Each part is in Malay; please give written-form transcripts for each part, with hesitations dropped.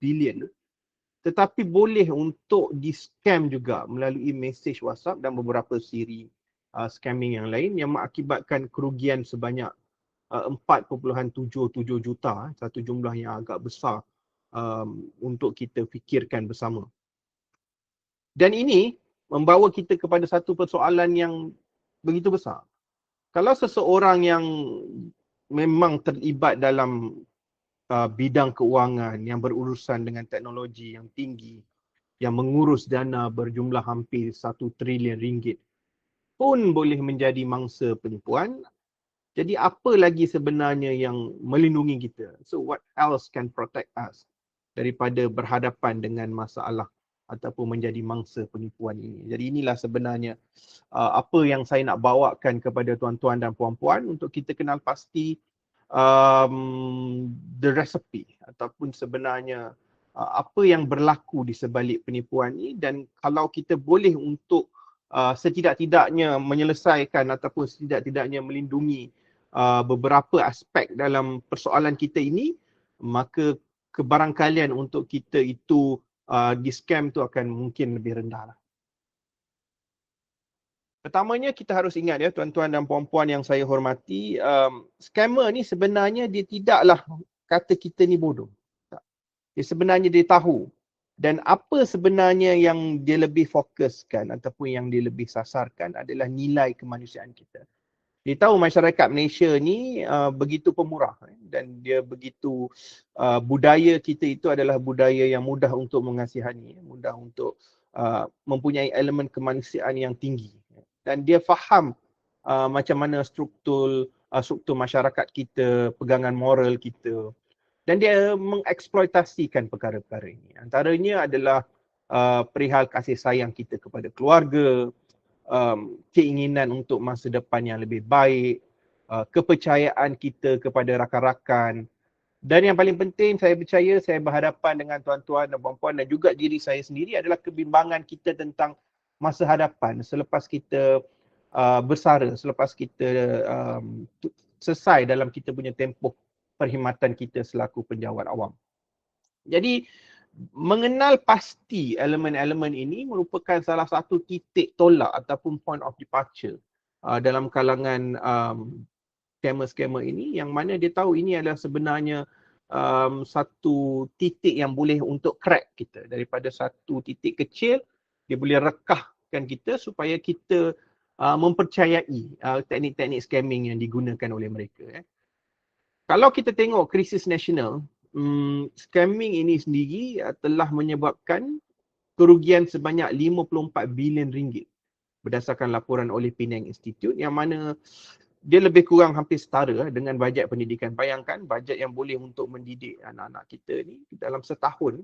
bilion, tetapi boleh untuk di-scam juga melalui mesej WhatsApp dan beberapa siri scamming yang lain yang mengakibatkan kerugian sebanyak 4.77 juta, satu jumlah yang agak besar untuk kita fikirkan bersama. Dan ini membawa kita kepada satu persoalan yang begitu besar. Kalau seseorang yang memang terlibat dalam bidang keuangan yang berurusan dengan teknologi yang tinggi, yang mengurus dana berjumlah hampir 1 trilion ringgit pun boleh menjadi mangsa penipuan, jadi apa lagi sebenarnya yang melindungi kita? So what else can protect us daripada berhadapan dengan masalah ataupun menjadi mangsa penipuan ini? Jadi inilah sebenarnya apa yang saya nak bawakan kepada tuan-tuan dan puan-puan untuk kita kenal pasti the recipe ataupun sebenarnya apa yang berlaku di sebalik penipuan ini, dan kalau kita boleh untuk setidak-tidaknya menyelesaikan ataupun setidak-tidaknya melindungi beberapa aspek dalam persoalan kita ini, maka kebarangkalian untuk kita itu di-scam tu akan mungkin lebih rendah lah. Pertamanya kita harus ingat ya tuan-tuan dan puan-puan yang saya hormati, scammer ni sebenarnya dia tidaklah kata kita ni bodoh. Dia sebenarnya dia tahu. Dan apa sebenarnya yang dia lebih fokuskan ataupun yang dia lebih sasarkan adalah nilai kemanusiaan kita. Dia tahu masyarakat Malaysia ni begitu pemurah dan dia begitu budaya kita itu adalah budaya yang mudah untuk mengasihani, mudah untuk mempunyai elemen kemanusiaan yang tinggi. Dan dia faham macam mana struktur masyarakat kita, pegangan moral kita, dan dia mengeksploitasikan perkara-perkara ini. Antaranya adalah perihal kasih sayang kita kepada keluarga, keinginan untuk masa depan yang lebih baik, kepercayaan kita kepada rakan-rakan, dan yang paling penting saya percaya saya berhadapan dengan tuan-tuan dan puan-puan dan juga diri saya sendiri adalah kebimbangan kita tentang masa hadapan selepas kita bersara, selepas kita selesai dalam kita punya tempoh perkhidmatan kita selaku penjawat awam. Jadi mengenal pasti elemen-elemen ini merupakan salah satu titik tolak ataupun point of departure dalam kalangan scammer-scammer ini, yang mana dia tahu ini adalah sebenarnya satu titik yang boleh untuk crack kita. Daripada satu titik kecil, dia boleh rekahkan kita supaya kita mempercayai teknik-teknik scamming yang digunakan oleh mereka. Kalau kita tengok krisis nasional, scamming ini sendiri telah menyebabkan kerugian sebanyak 54 bilion ringgit berdasarkan laporan oleh Penang Institute, yang mana dia lebih kurang hampir setara dengan bajet pendidikan. Bayangkan bajet yang boleh untuk mendidik anak-anak kita ni dalam setahun,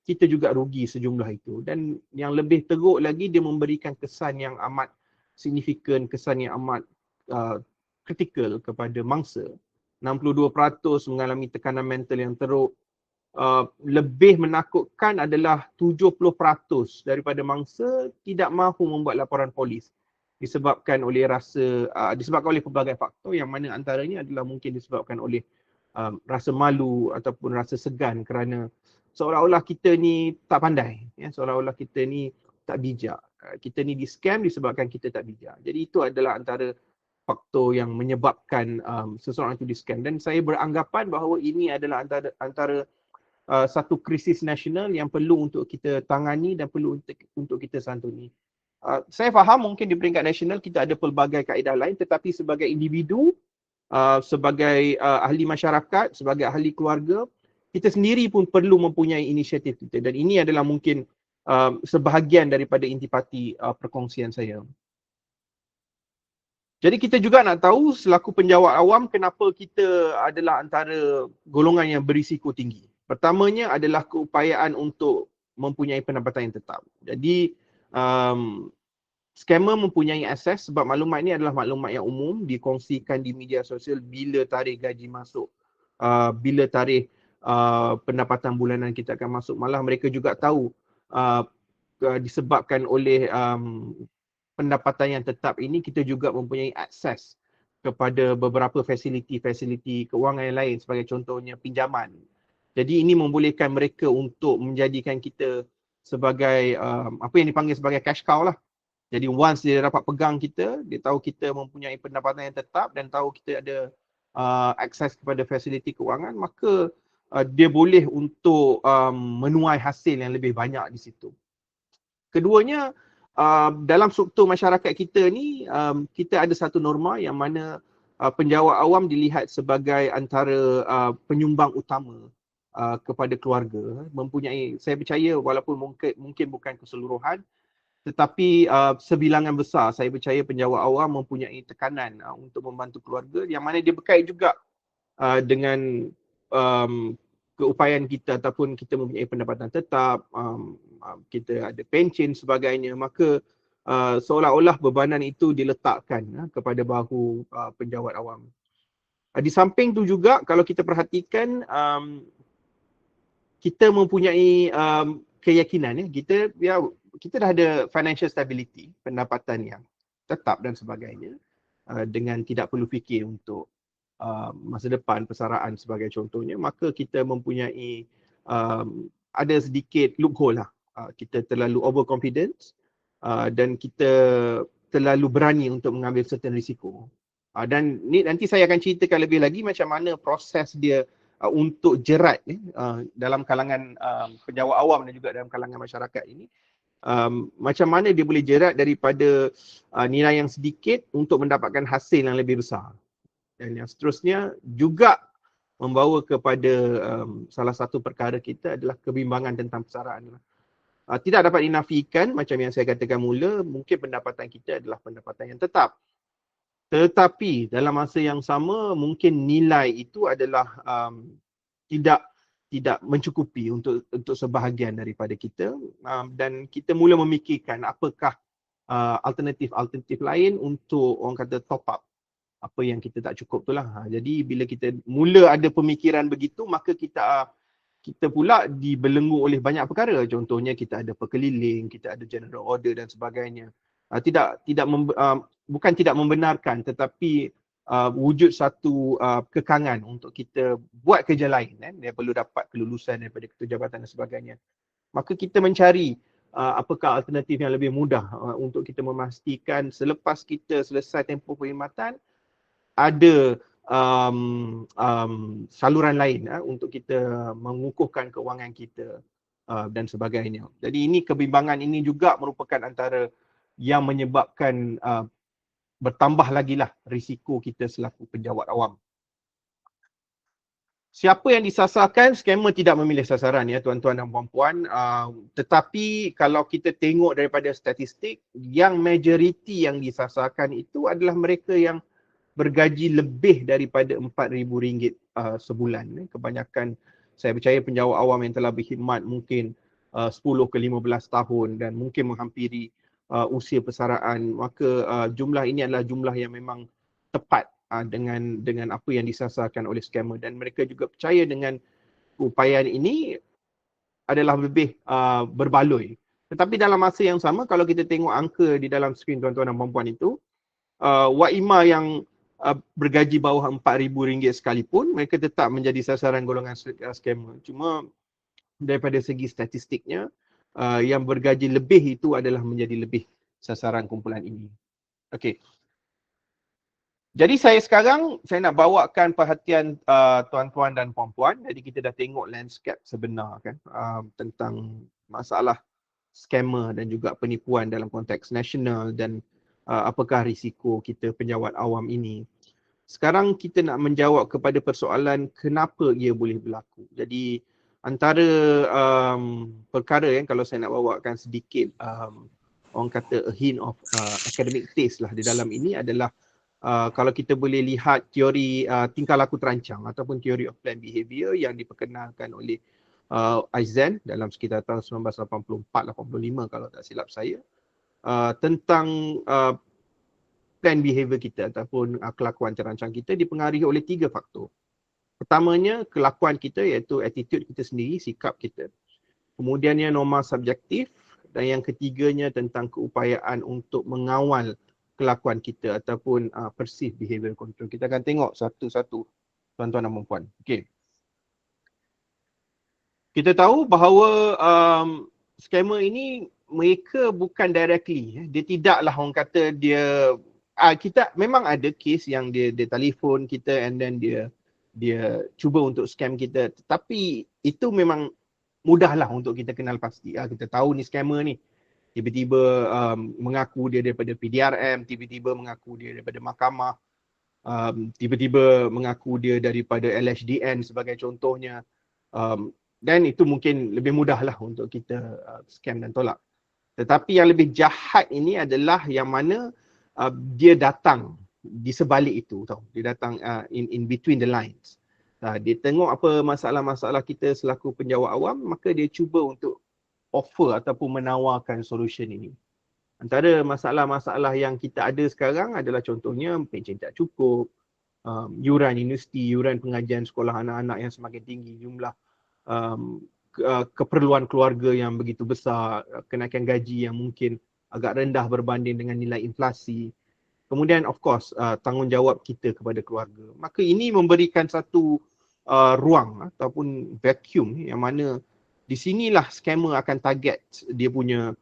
kita juga rugi sejumlah itu. Dan yang lebih teruk lagi, dia memberikan kesan yang amat signifikan, kesan yang amat kritikal kepada mangsa. 62% mengalami tekanan mental yang teruk. Lebih menakutkan adalah 70% daripada mangsa tidak mahu membuat laporan polis disebabkan oleh pelbagai faktor, yang mana antaranya adalah mungkin disebabkan oleh rasa malu ataupun rasa segan kerana seolah-olah kita ni tak pandai, seolah-olah kita ni tak bijak. Kita ni di-scam disebabkan kita tak bijak. Jadi itu adalah antara faktor yang menyebabkan seseorang itu di-scam, dan saya beranggapan bahawa ini adalah antara satu krisis nasional yang perlu untuk kita tangani dan perlu untuk kita santuni. Saya faham mungkin di peringkat nasional kita ada pelbagai kaedah lain, tetapi sebagai individu, sebagai ahli masyarakat, sebagai ahli keluarga, kita sendiri pun perlu mempunyai inisiatif kita, dan ini adalah mungkin sebahagian daripada intipati perkongsian saya. Jadi kita juga nak tahu selaku penjawat awam kenapa kita adalah antara golongan yang berisiko tinggi. Pertamanya adalah keupayaan untuk mempunyai pendapatan yang tetap. Jadi scammer mempunyai akses sebab maklumat ini adalah maklumat yang umum, dikongsikan di media sosial bila tarikh gaji masuk, bila tarikh pendapatan bulanan kita akan masuk. Malah mereka juga tahu disebabkan oleh pendapatan yang tetap ini, kita juga mempunyai akses kepada beberapa fasiliti-fasiliti kewangan yang lain, sebagai contohnya pinjaman, Jadi ini membolehkan mereka untuk menjadikan kita sebagai apa yang dipanggil sebagai cash cow lah. Jadi once dia dapat pegang kita, dia tahu kita mempunyai pendapatan yang tetap dan tahu kita ada akses kepada fasiliti kewangan, maka dia boleh untuk menuai hasil yang lebih banyak di situ. Keduanya, dalam struktur masyarakat kita ni, kita ada satu norma yang mana penjawat awam dilihat sebagai antara penyumbang utama kepada keluarga. Mempunyai, saya percaya walaupun mungkin bukan keseluruhan, tetapi sebilangan besar saya percaya penjawat awam mempunyai tekanan untuk membantu keluarga, yang mana dia berkait juga dengan keupayaan kita ataupun kita mempunyai pendapatan tetap, kita ada pension sebagainya, maka seolah-olah bebanan itu diletakkan kepada bahu penjawat awam. Di samping tu juga kalau kita perhatikan, kita mempunyai keyakinan kita dah ada financial stability, pendapatan yang tetap dan sebagainya, dengan tidak perlu fikir untuk masa depan persaraan sebagai contohnya, maka kita mempunyai ada sedikit loophole lah. Kita terlalu overconfidence dan kita terlalu berani untuk mengambil certain risiko. Dan ni nanti saya akan ceritakan lebih lagi macam mana proses dia untuk jerat dalam kalangan penjawat awam dan juga dalam kalangan masyarakat ini. Macam mana dia boleh jerat daripada nilai yang sedikit untuk mendapatkan hasil yang lebih besar. Dan yang seterusnya juga membawa kepada salah satu perkara kita adalah kebimbangan tentang persaraan. Tidak dapat dinafikan, macam yang saya katakan mula, mungkin pendapatan kita adalah pendapatan yang tetap. Tetapi dalam masa yang sama, mungkin nilai itu adalah tidak mencukupi untuk sebahagian daripada kita, dan kita mula memikirkan apakah alternatif lain untuk orang kata top up apa yang kita tak cukup tu lah. Jadi bila kita mula ada pemikiran begitu, maka kita pula dibelenggu oleh banyak perkara. Contohnya kita ada perkeliling, kita ada general order dan sebagainya. Bukan tidak membenarkan, tetapi wujud satu kekangan untuk kita buat kerja lain. Dia perlu dapat kelulusan daripada ketua jabatan dan sebagainya. Maka kita mencari apakah alternatif yang lebih mudah untuk kita memastikan selepas kita selesai tempoh perkhidmatan, ada saluran lain untuk kita mengukuhkan kewangan kita dan sebagainya. Jadi ini kebimbangan ini juga merupakan antara yang menyebabkan bertambah lagi lah risiko kita selaku penjawat awam. Siapa yang disasarkan? Skamer tidak memilih sasaran ya tuan-tuan dan puan-puan. Tetapi kalau kita tengok daripada statistik, yang majoriti yang disasarkan itu adalah mereka yang bergaji lebih daripada RM4,000 sebulan. Kebanyakan saya percaya penjawat awam yang telah berkhidmat mungkin 10 ke 15 tahun dan mungkin menghampiri usia persaraan, maka jumlah ini adalah jumlah yang memang tepat dengan apa yang disasarkan oleh skamer, dan mereka juga percaya dengan upayaan ini adalah lebih berbaloi. Tetapi dalam masa yang sama, kalau kita tengok angka di dalam skrin tuan-tuan dan puan-puan itu, Waima yang bergaji bawah RM4,000 sekalipun, mereka tetap menjadi sasaran golongan skamer. Cuma daripada segi statistiknya, yang bergaji lebih itu adalah menjadi lebih sasaran kumpulan ini. Okey. Jadi saya nak bawakan perhatian tuan-tuan dan puan-puan. Jadi kita dah tengok landscape sebenar kan tentang masalah skamer dan juga penipuan dalam konteks nasional dan apakah risiko kita penjawat awam ini. Sekarang kita nak menjawab kepada persoalan kenapa ia boleh berlaku. Jadi antara perkara yang kalau saya nak bawakan sedikit orang kata a hint of academic taste lah di dalam ini adalah kalau kita boleh lihat teori tingkah laku terancang ataupun teori of planned behavior yang diperkenalkan oleh Eisen dalam sekitar tahun 1984-85 kalau tak silap saya, tentang plan behavior kita ataupun kelakuan terancang kita dipengaruhi oleh 3 faktor. Pertamanya, kelakuan kita iaitu attitude kita sendiri, sikap kita. Kemudiannya norma subjektif, dan yang ketiganya tentang keupayaan untuk mengawal kelakuan kita ataupun perceived behavior control. Kita akan tengok satu-satu tuan-tuan dan puan-puan. Okey. Kita tahu bahawa scammer ini mereka bukan directly. Dia tidaklah orang kata dia kita memang ada case yang dia telefon kita and then dia cuba untuk scam kita. Tapi itu memang mudahlah untuk kita kenal pasti. Kita tahu ni scammer ni. Tiba-tiba mengaku dia daripada PDRM, tiba-tiba mengaku dia daripada mahkamah, tiba-tiba mengaku dia daripada LHDN sebagai contohnya. Dan itu mungkin lebih mudahlah untuk kita scam dan tolak. Tetapi yang lebih jahat ini adalah yang mana dia datang di sebalik itu tau. Dia datang in between the lines. Dia tengok apa masalah-masalah kita selaku penjawat awam, maka dia cuba untuk offer ataupun menawarkan solution ini. Antara masalah-masalah yang kita ada sekarang adalah contohnya pencen tak cukup, yuran universiti, yuran pengajian sekolah anak-anak yang semakin tinggi, jumlah keperluan keluarga yang begitu besar, kenaikan gaji yang mungkin agak rendah berbanding dengan nilai inflasi. Kemudian of course tanggungjawab kita kepada keluarga. Maka ini memberikan satu ruang ataupun vacuum yang mana di sinilah scammer akan target dia punya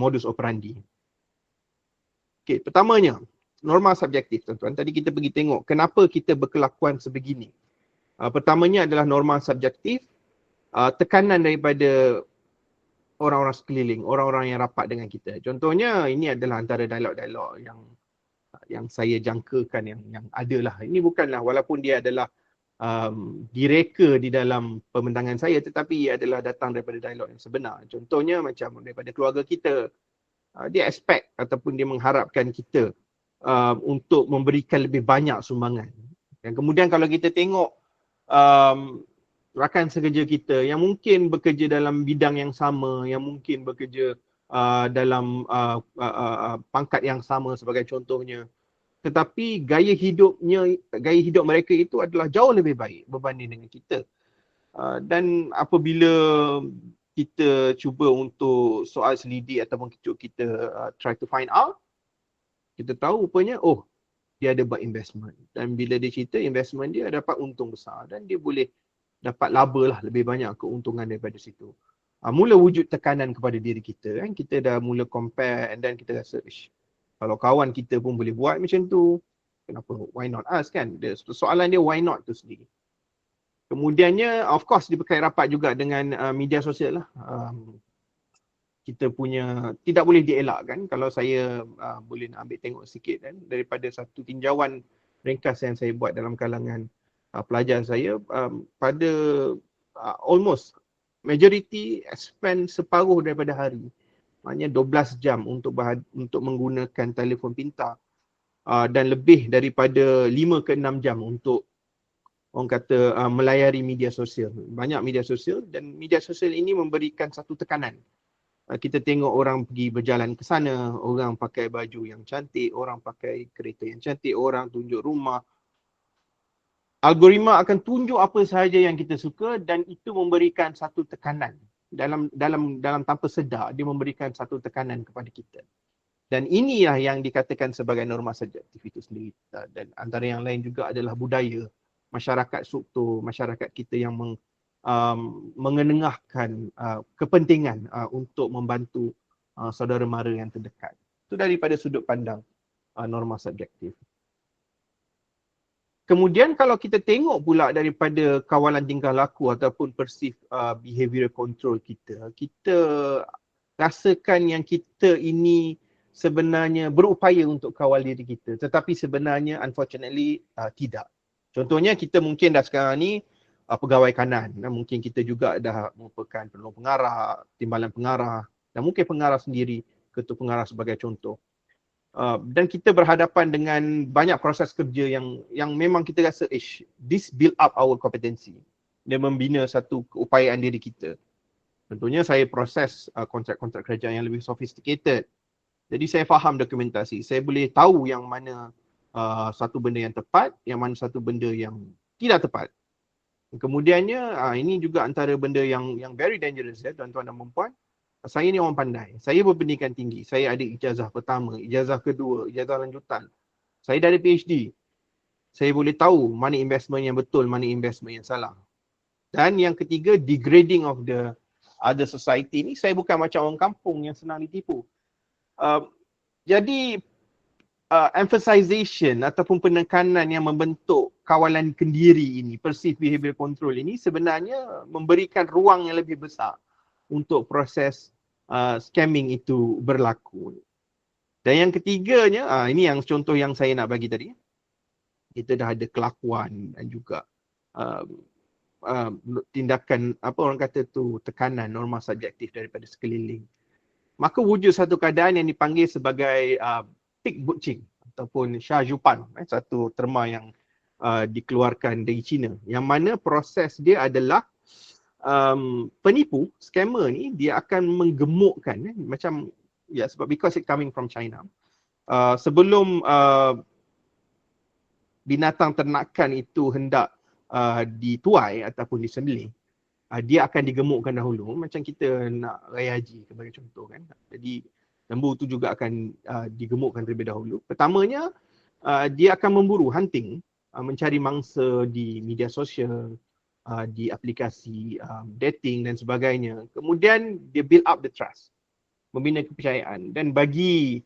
modus operandi. Okey, pertamanya norma subjektif tuan-tuan. Tadi kita pergi tengok kenapa kita berkelakuan sebegini. Pertamanya adalah norma subjektif, tekanan daripada orang-orang sekeliling, orang-orang yang rapat dengan kita. Contohnya ini adalah antara dialog-dialog yang saya jangkakan yang adalah. Ini bukanlah walaupun dia adalah direka di dalam pembentangan saya, tetapi ia adalah datang daripada dialog yang sebenar. Contohnya macam daripada keluarga kita, dia expect ataupun dia mengharapkan kita untuk memberikan lebih banyak sumbangan. Dan kemudian kalau kita tengok rakan sekerja kita yang mungkin bekerja dalam bidang yang sama, yang mungkin bekerja dalam pangkat yang sama sebagai contohnya, tetapi gaya hidup mereka itu adalah jauh lebih baik berbanding dengan kita. Dan apabila kita cuba untuk soal selidik ataupun kita try to find out, kita tahu rupanya dia ada buat investment, dan bila dia cerita investment dia dapat untung besar dan dia boleh dapat laba lah lebih banyak keuntungan daripada situ. Mula wujud tekanan kepada diri kita kan, kita dah mula compare and then kita rasa kalau kawan kita pun boleh buat macam tu, kenapa why not us kan? Soalan dia why not tu sendiri. Kemudiannya of course dia berkait rapat juga dengan media sosial lah. Kita punya tidak boleh dielakkan. Kalau saya boleh nak ambil tengok sikit kan, daripada satu tinjauan ringkas yang saya buat dalam kalangan pelajar saya, pada almost majority spend separuh daripada hari, maknanya 12 jam untuk menggunakan telefon pintar, dan lebih daripada 5 ke 6 jam untuk orang kata melayari media sosial. Banyak media sosial, dan media sosial ini memberikan satu tekanan. Kita tengok orang pergi berjalan ke sana, orang pakai baju yang cantik, orang pakai kereta yang cantik, orang tunjuk rumah. Algoritma akan tunjuk apa sahaja yang kita suka, dan itu memberikan satu tekanan. Dalam tanpa sedar, dia memberikan satu tekanan kepada kita. Dan inilah yang dikatakan sebagai norma subjektif itu sendiri. Dan antara yang lain juga adalah budaya masyarakat struktur, masyarakat kita yang mengenengahkan kepentingan untuk membantu saudara mara yang terdekat. Itu daripada sudut pandang norma subjektif. Kemudian kalau kita tengok pula daripada kawalan tingkah laku ataupun perceived behavioral control kita, kita rasakan yang kita ini sebenarnya berupaya untuk kawal diri kita, tetapi sebenarnya unfortunately tidak. Contohnya kita mungkin dah sekarang ni pegawai kanan, dan mungkin kita juga dah merupakan penolong pengarah, timbalan pengarah, dan mungkin pengarah sendiri, ketua pengarah sebagai contoh. Dan kita berhadapan dengan banyak proses kerja yang memang kita rasa this build up our competency. Dia membina satu keupayaan diri kita. Contohnya saya proses kontrak-kontrak kerja yang lebih sophisticated. Jadi saya faham dokumentasi. Saya boleh tahu yang mana satu benda yang tepat, yang mana satu benda yang tidak tepat. Kemudiannya ini juga antara benda yang very dangerous ya tuan-tuan dan puan-puan. Saya ni orang pandai. Saya berpendidikan tinggi. Saya ada ijazah pertama, ijazah kedua, ijazah lanjutan. Saya dah ada PhD. Saya boleh tahu mana investment yang betul, mana investment yang salah. Dan yang ketiga, degrading of the other society. Ni saya bukan macam orang kampung yang senang ditipu. Jadi emphasization ataupun penekanan yang membentuk kawalan kendiri ini, perceived behavior control ini sebenarnya memberikan ruang yang lebih besar untuk proses scamming itu berlaku. Dan yang ketiganya, ini yang contoh yang saya nak bagi tadi. Kita dah ada kelakuan dan juga tindakan, apa orang kata tu, tekanan norma subjektif daripada sekeliling. Maka wujud satu keadaan yang dipanggil sebagai Pig Butching ataupun Xia Zhupan, satu terma yang dikeluarkan dari China, yang mana proses dia adalah penipu, scammer ni dia akan menggemukkan macam sebab because it coming from China. Sebelum binatang ternakan itu hendak dituai ataupun disembelih, dia akan digemukkan dahulu, macam kita nak raya haji sebagai contoh kan. Jadi lembu tu juga akan digemukkan terlebih dahulu. Pertamanya dia akan memburu, hunting, mencari mangsa di media sosial, di aplikasi dating dan sebagainya. Kemudian dia build up the trust, membina kepercayaan dan bagi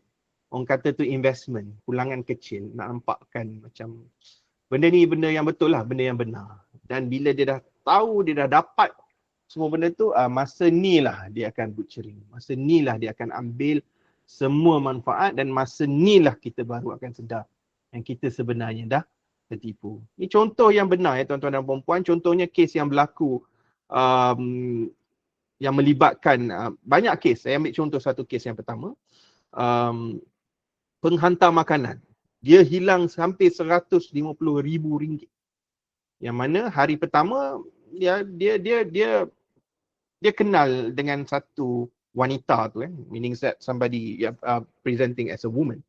orang kata tu investment, pulangan kecil, nak nampakkan macam benda ni benda yang betul lah, benda yang benar. Dan bila dia dah tahu, dia dah dapat semua benda tu, masa ni lah dia akan butchering. Masa ni lah dia akan ambil semua manfaat dan masa ni lah kita baru akan sedar yang kita sebenarnya dah tertipu. Ini contoh yang benar ya tuan-tuan dan puan-puan. Contohnya kes yang berlaku yang melibatkan banyak kes. Saya ambil contoh satu kes yang pertama. Penghantar makanan. Dia hilang sampai RM150,000. Yang mana hari pertama dia kenal dengan satu wanita tu kan, meaning that somebody presenting as a woman.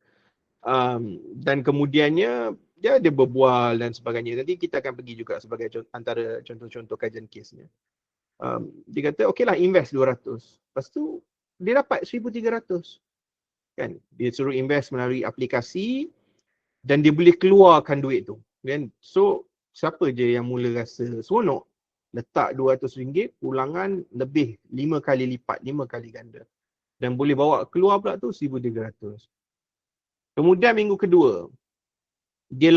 Dan kemudiannya dia berbual dan sebagainya. Nanti kita akan pergi juga sebagai antara contoh-contoh kajian kesnya. Dia kata okeylah invest 200. Lepas tu dia dapat 1,300. Kan? Dia suruh invest melalui aplikasi dan dia boleh keluarkan duit tu. Kan? So siapa je yang mula rasa seronok, letak RM200, pulangan lebih 5 kali lipat, 5 kali ganda. Dan boleh bawa keluar pula tu 1,300. Kemudian minggu kedua, dia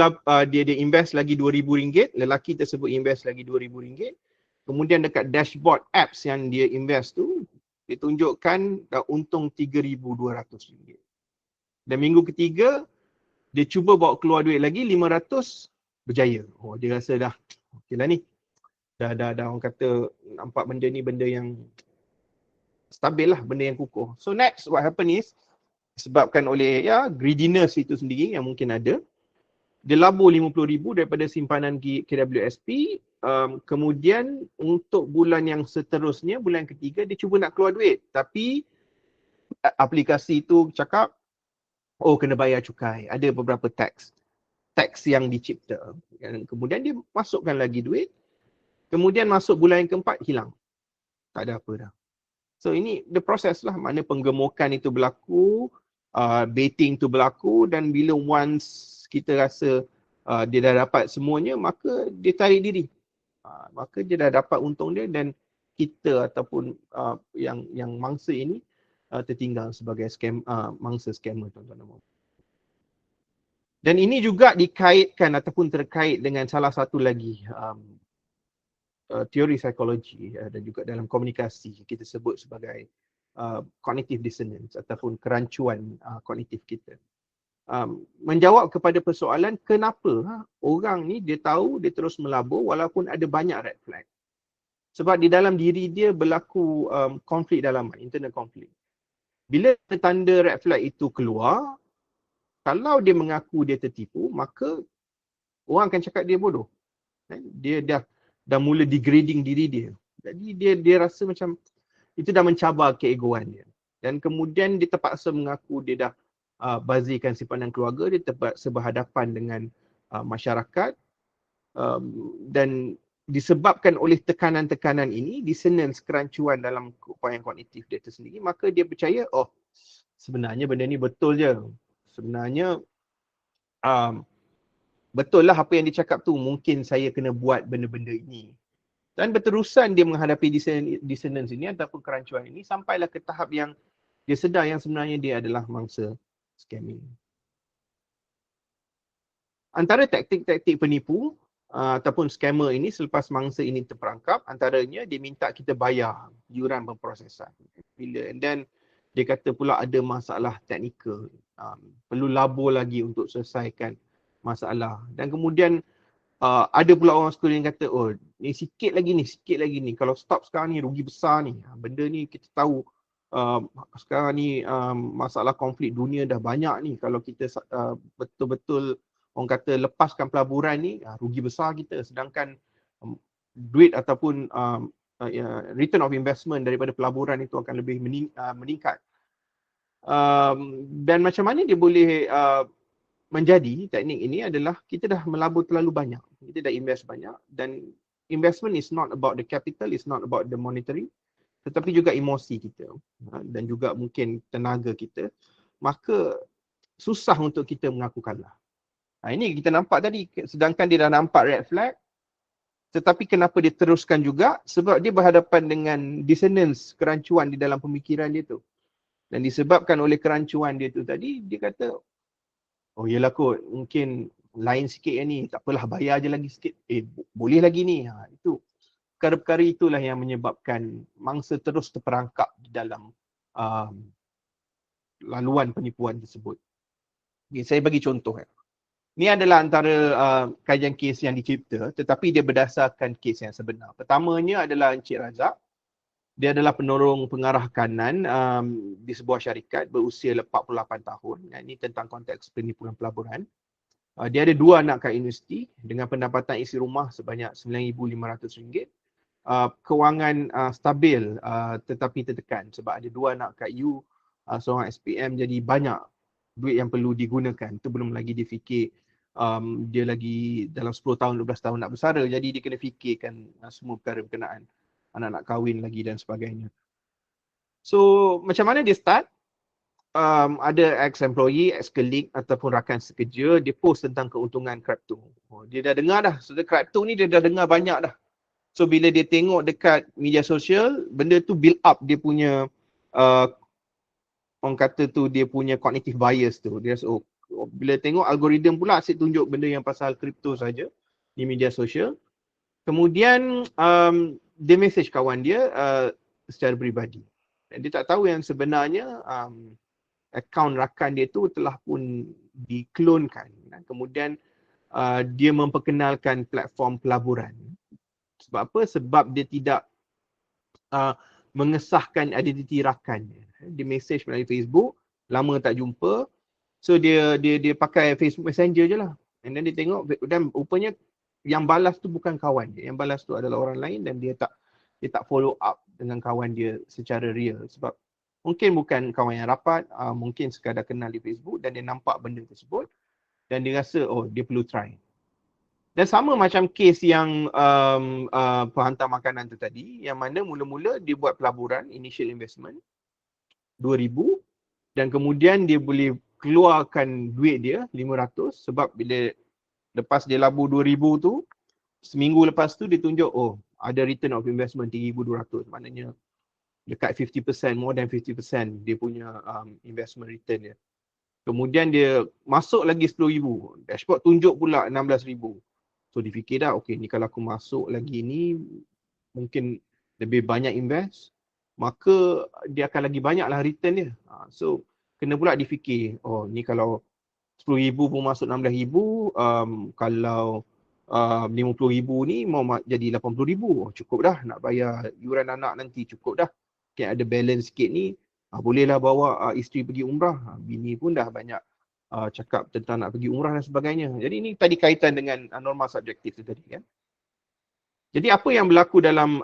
invest lagi RM2,000, lelaki tersebut invest lagi RM2,000. Kemudian dekat dashboard apps yang dia invest tu, ditunjukkan untung RM3,200. Dan minggu ketiga, dia cuba bawa keluar duit lagi 500, berjaya. Oh, dia rasa dah okeylah ni. Dah orang kata nampak benda ni benda yang stabil lah, benda yang kukuh. So next what happen is, disebabkan oleh greediness itu sendiri yang mungkin ada, dia labur 50,000 daripada simpanan KWSP. Kemudian untuk bulan yang seterusnya, bulan ketiga, dia cuba nak keluar duit. Tapi aplikasi itu cakap, oh kena bayar cukai, ada beberapa tax yang dicipta. Dan kemudian dia masukkan lagi duit. Kemudian masuk bulan yang keempat, hilang. Tak ada apa dah. So ini the process lah, mana penggemukan itu berlaku, baiting itu berlaku, dan bila once kita rasa dia dah dapat semuanya, maka dia tarik diri. Maka dia dah dapat untung dia dan kita ataupun yang mangsa ini tertinggal sebagai mangsa scammer, tuan-tuan dan puan. Dan ini juga dikaitkan ataupun terkait dengan salah satu lagi teori psikologi dan juga dalam komunikasi kita sebut sebagai cognitive dissonance ataupun kerancuan kognitif kita. Menjawab kepada persoalan kenapa orang ni dia tahu dia terus melabur walaupun ada banyak red flag. Sebab di dalam diri dia berlaku konflik dalaman, internal konflik. Bila tanda red flag itu keluar, kalau dia mengaku dia tertipu, maka orang akan cakap dia bodoh. Dia dah mula degrading diri dia. Jadi dia rasa macam itu dah mencabar keegoan dia. Dan kemudian dia terpaksa mengaku dia dah bazirkan simpanan keluarga, dia terpaksa berhadapan dengan masyarakat, dan disebabkan oleh tekanan-tekanan ini, dissonance, kerancuan dalam upaya kognitif dia itu sendiri, maka dia percaya, oh sebenarnya benda ni betul je. Sebenarnya betul lah apa yang dia cakap tu, mungkin saya kena buat benda-benda ini. Dan berterusan dia menghadapi dissonance ini ataupun kerancuan ini sampailah ke tahap yang dia sedar yang sebenarnya dia adalah mangsa scamming. Antara taktik-taktik penipu ataupun scammer ini selepas mangsa ini terperangkap, antaranya dia minta kita bayar yuran pemprosesan. And then dia kata pula ada masalah teknikal, perlu labur lagi untuk selesaikan masalah. Dan kemudian ada pula orang sekalian yang kata, oh ni sikit lagi ni, kalau stop sekarang ni rugi besar ni. Benda ni kita tahu sekarang ni masalah konflik dunia dah banyak ni, kalau kita betul-betul orang kata lepaskan pelaburan ni, rugi besar kita. Sedangkan duit ataupun return of investment daripada pelaburan itu akan lebih meningkat. Dan macam mana dia boleh menjadi teknik ini adalah kita dah melabur terlalu banyak. Kita dah invest banyak dan investment is not about the capital, is not about the monetary, tetapi juga emosi kita dan juga mungkin tenaga kita. Maka susah untuk kita mengaku kalah. Ini kita nampak tadi, sedangkan dia dah nampak red flag, tetapi kenapa dia teruskan juga? Sebab dia berhadapan dengan dissonance, kerancuan di dalam pemikiran dia tu. Dan disebabkan oleh kerancuan dia tu tadi, dia kata, oh yelah kot, mungkin lain sikit yang ni, tak apalah bayar je lagi sikit. Boleh lagi ni. Itu perkara-perkara itulah yang menyebabkan mangsa terus terperangkap di dalam laluan penipuan tersebut. Okay, saya bagi contoh. Ini adalah antara kajian kes yang dicipta, tetapi dia berdasarkan kes yang sebenar. Pertamanya adalah Encik Razak. Dia adalah penolong pengarah kanan di sebuah syarikat berusia 48 tahun. Ini tentang konteks penipuan pelaburan. Dia ada 2 anak kat universiti dengan pendapatan isi rumah sebanyak RM9,500. Kewangan stabil tetapi tertekan sebab ada 2 anak kat U, seorang SPM, jadi banyak duit yang perlu digunakan. Itu belum lagi dia fikir dia lagi dalam 10 tahun, 12 tahun nak bersara. Jadi dia kena fikirkan semua perkara berkenaan. Anak nak kahwin lagi dan sebagainya. So macam mana dia start? Ada ex-employee, ex-colleague ataupun rakan sekerja, dia post tentang keuntungan kripto. Dia dah dengar dah. So kripto ni dia dah dengar banyak dah. So bila dia tengok dekat media sosial, benda tu build up dia punya orang kata tu dia punya cognitive bias tu. Dia rasa, bila tengok algoritma pula asyik tunjuk benda yang pasal kripto saja di media sosial. Kemudian dia message kawan dia secara peribadi. Dan dia tak tahu yang sebenarnya akaun rakan dia tu telah pun diklonkan. Kemudian dia memperkenalkan platform pelaburan. Sebab apa? Sebab dia tidak mengesahkan identiti rakannya. Dia message melalui Facebook, lama tak jumpa. So dia pakai Facebook Messenger je lah. And then dia tengok dan rupanya yang balas tu bukan kawan dia. Yang balas tu adalah orang lain dan dia tak follow up dengan kawan dia secara real. Sebab mungkin bukan kawan yang rapat, mungkin sekadar kenal di Facebook dan dia nampak benda tersebut dan dia rasa dia perlu try. Dan sama macam kes yang penghantar makanan tu tadi, yang mana mula-mula dia buat pelaburan, initial investment, 2,000 dan kemudian dia boleh keluarkan duit dia 500 sebab bila lepas dia labur 2,000 tu, seminggu lepas tu dia tunjuk, ada return of investment 3,200. Maknanya dekat 50%, more than 50% dia punya investment return dia. Kemudian dia masuk lagi 10,000. Dashboard tunjuk pula 16,000. So dia fikir dah, okay ni kalau aku masuk lagi ni, mungkin lebih banyak invest, maka dia akan lagi banyaklah return dia. So kena pula difikir, ni kalau 10,000 pun masuk 16,000, kalau 50,000 ni mau jadi 80,000, cukup dah nak bayar yuran anak nanti, cukup dah. Okay, ada balance sikit ni, bolehlah bawa isteri pergi umrah. Bini pun dah banyak cakap tentang nak pergi umrah dan sebagainya. Jadi ini tadi kaitan dengan norma subjektif tu tadi kan. Jadi apa yang berlaku dalam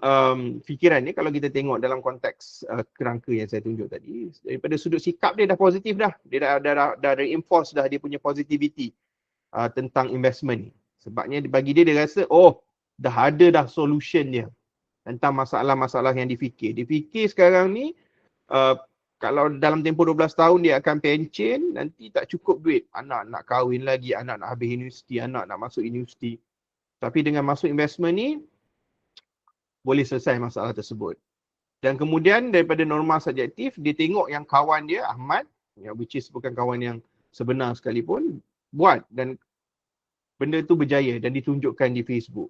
fikiran ni kalau kita tengok dalam konteks kerangka yang saya tunjuk tadi, daripada sudut sikap dia dah positif dah. Dia dah reinforce dah dia punya positivity tentang investment ni. Sebabnya bagi dia rasa dah ada dah solution dia tentang masalah-masalah yang difikir. Dia fikir sekarang ni kalau dalam tempoh 12 tahun dia akan pencen, nanti tak cukup duit. Anak nak kahwin lagi, anak nak habis universiti, anak nak masuk universiti. Tapi dengan masuk investment ni, boleh selesai masalah tersebut. Dan kemudian daripada norma subjektif, dia tengok yang kawan dia, Ahmad, which is bukan kawan yang sebenar sekalipun, buat dan benda tu berjaya dan ditunjukkan di Facebook.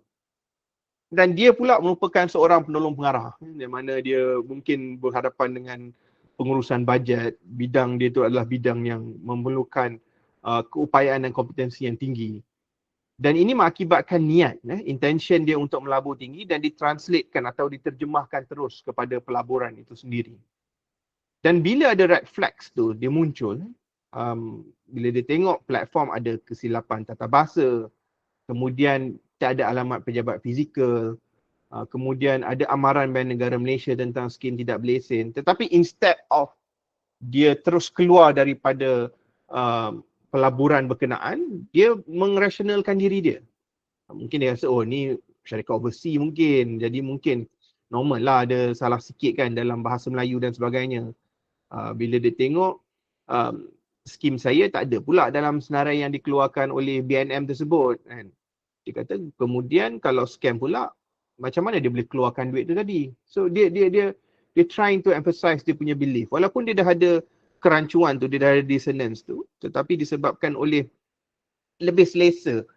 Dan dia pula merupakan seorang penolong pengarah, di mana dia mungkin berhadapan dengan pengurusan bajet, bidang dia tu adalah bidang yang memerlukan keupayaan dan kompetensi yang tinggi. Dan ini mengakibatkan niat, intention dia untuk melabur tinggi dan ditranslatekan atau diterjemahkan terus kepada pelaburan itu sendiri. Dan bila ada red flags tu, dia muncul, bila dia tengok platform ada kesilapan tata bahasa, kemudian tak ada alamat pejabat fizikal, kemudian ada amaran Bank Negara Malaysia tentang skim tidak berlesen, tetapi instead of dia terus keluar daripada pelaburan berkenaan, dia mengrasionalkan diri dia. Mungkin dia rasa, oh ni syarikat overseas mungkin, jadi mungkin normal lah ada salah sikit kan dalam bahasa Melayu dan sebagainya. Bila dia tengok skim saya tak ada pula dalam senarai yang dikeluarkan oleh BNM tersebut kan. Dia kata kemudian kalau scam pula, macam mana dia boleh keluarkan duit tu tadi. So dia trying to emphasize dia punya belief. Walaupun dia dah ada kerancuan tu, dia dah ada dissonance tu, tetapi disebabkan oleh lebih selesa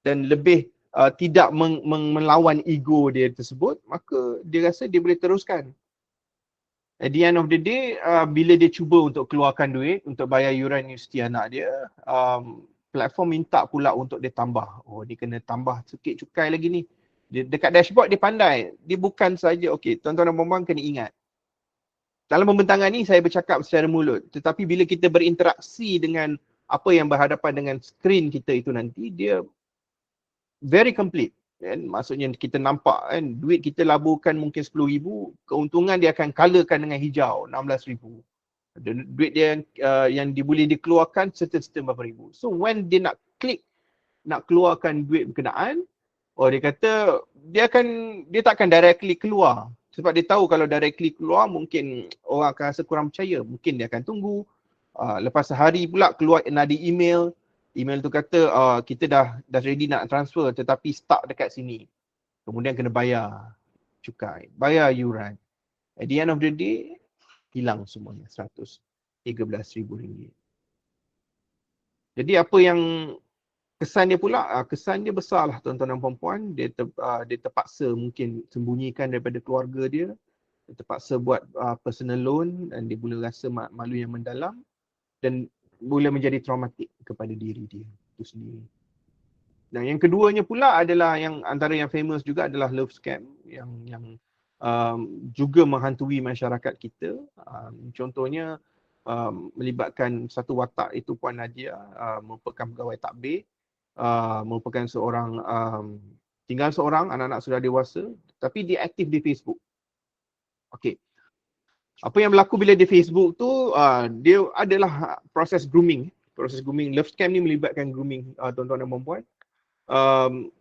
dan lebih tidak melawan ego dia tersebut, maka dia rasa dia boleh teruskan. At the end of the day, bila dia cuba untuk keluarkan duit untuk bayar yuran universiti anak dia, platform minta pula untuk dia tambah. Oh, dia kena tambah sikit cukai lagi ni. Dia, dekat dashboard dia pandai. Dia bukan saja, okey, tuan-tuan dan puan-puan kena ingat. Dalam pembentangan ni saya bercakap secara mulut, tetapi bila kita berinteraksi dengan apa yang berhadapan dengan skrin kita itu nanti, dia very complete. Kan? Maksudnya kita nampak kan, duit kita laburkan mungkin 10,000, keuntungan dia akan colourkan dengan hijau 16,000. Duit dia yang boleh dikeluarkan certain berapa ribu. So when dia nak klik, nak keluarkan duit berkenaan, dia kata dia tak akan directly keluar. Sebab dia tahu kalau directly keluar mungkin orang akan rasa kurang percaya. Mungkin dia akan tunggu. Lepas sehari pula keluar another email. Email tu kata kita dah ready nak transfer tetapi stuck dekat sini. Kemudian kena bayar cukai, bayar yuran. At the end of the day, hilang semuanya RM113,000. Jadi apa yang kesan dia pula, kesan dia besar lah tuan-tuan dan puan-puan. Dia terpaksa mungkin sembunyikan daripada keluarga dia. Dia terpaksa buat personal loan dan dia mula rasa malu yang mendalam dan mula menjadi traumatik kepada diri dia itu sendiri. Dan yang keduanya pula adalah yang antara yang famous juga adalah love scam yang juga menghantui masyarakat kita. Contohnya melibatkan satu watak itu Puan Nadia, merupakan pegawai takbir, merupakan seorang tinggal seorang, anak-anak sudah dewasa, tapi dia aktif di Facebook. Okey. Apa yang berlaku bila di Facebook tu, dia adalah proses grooming. Proses grooming, love scam ni melibatkan grooming tuan-tuan dan puan-puan.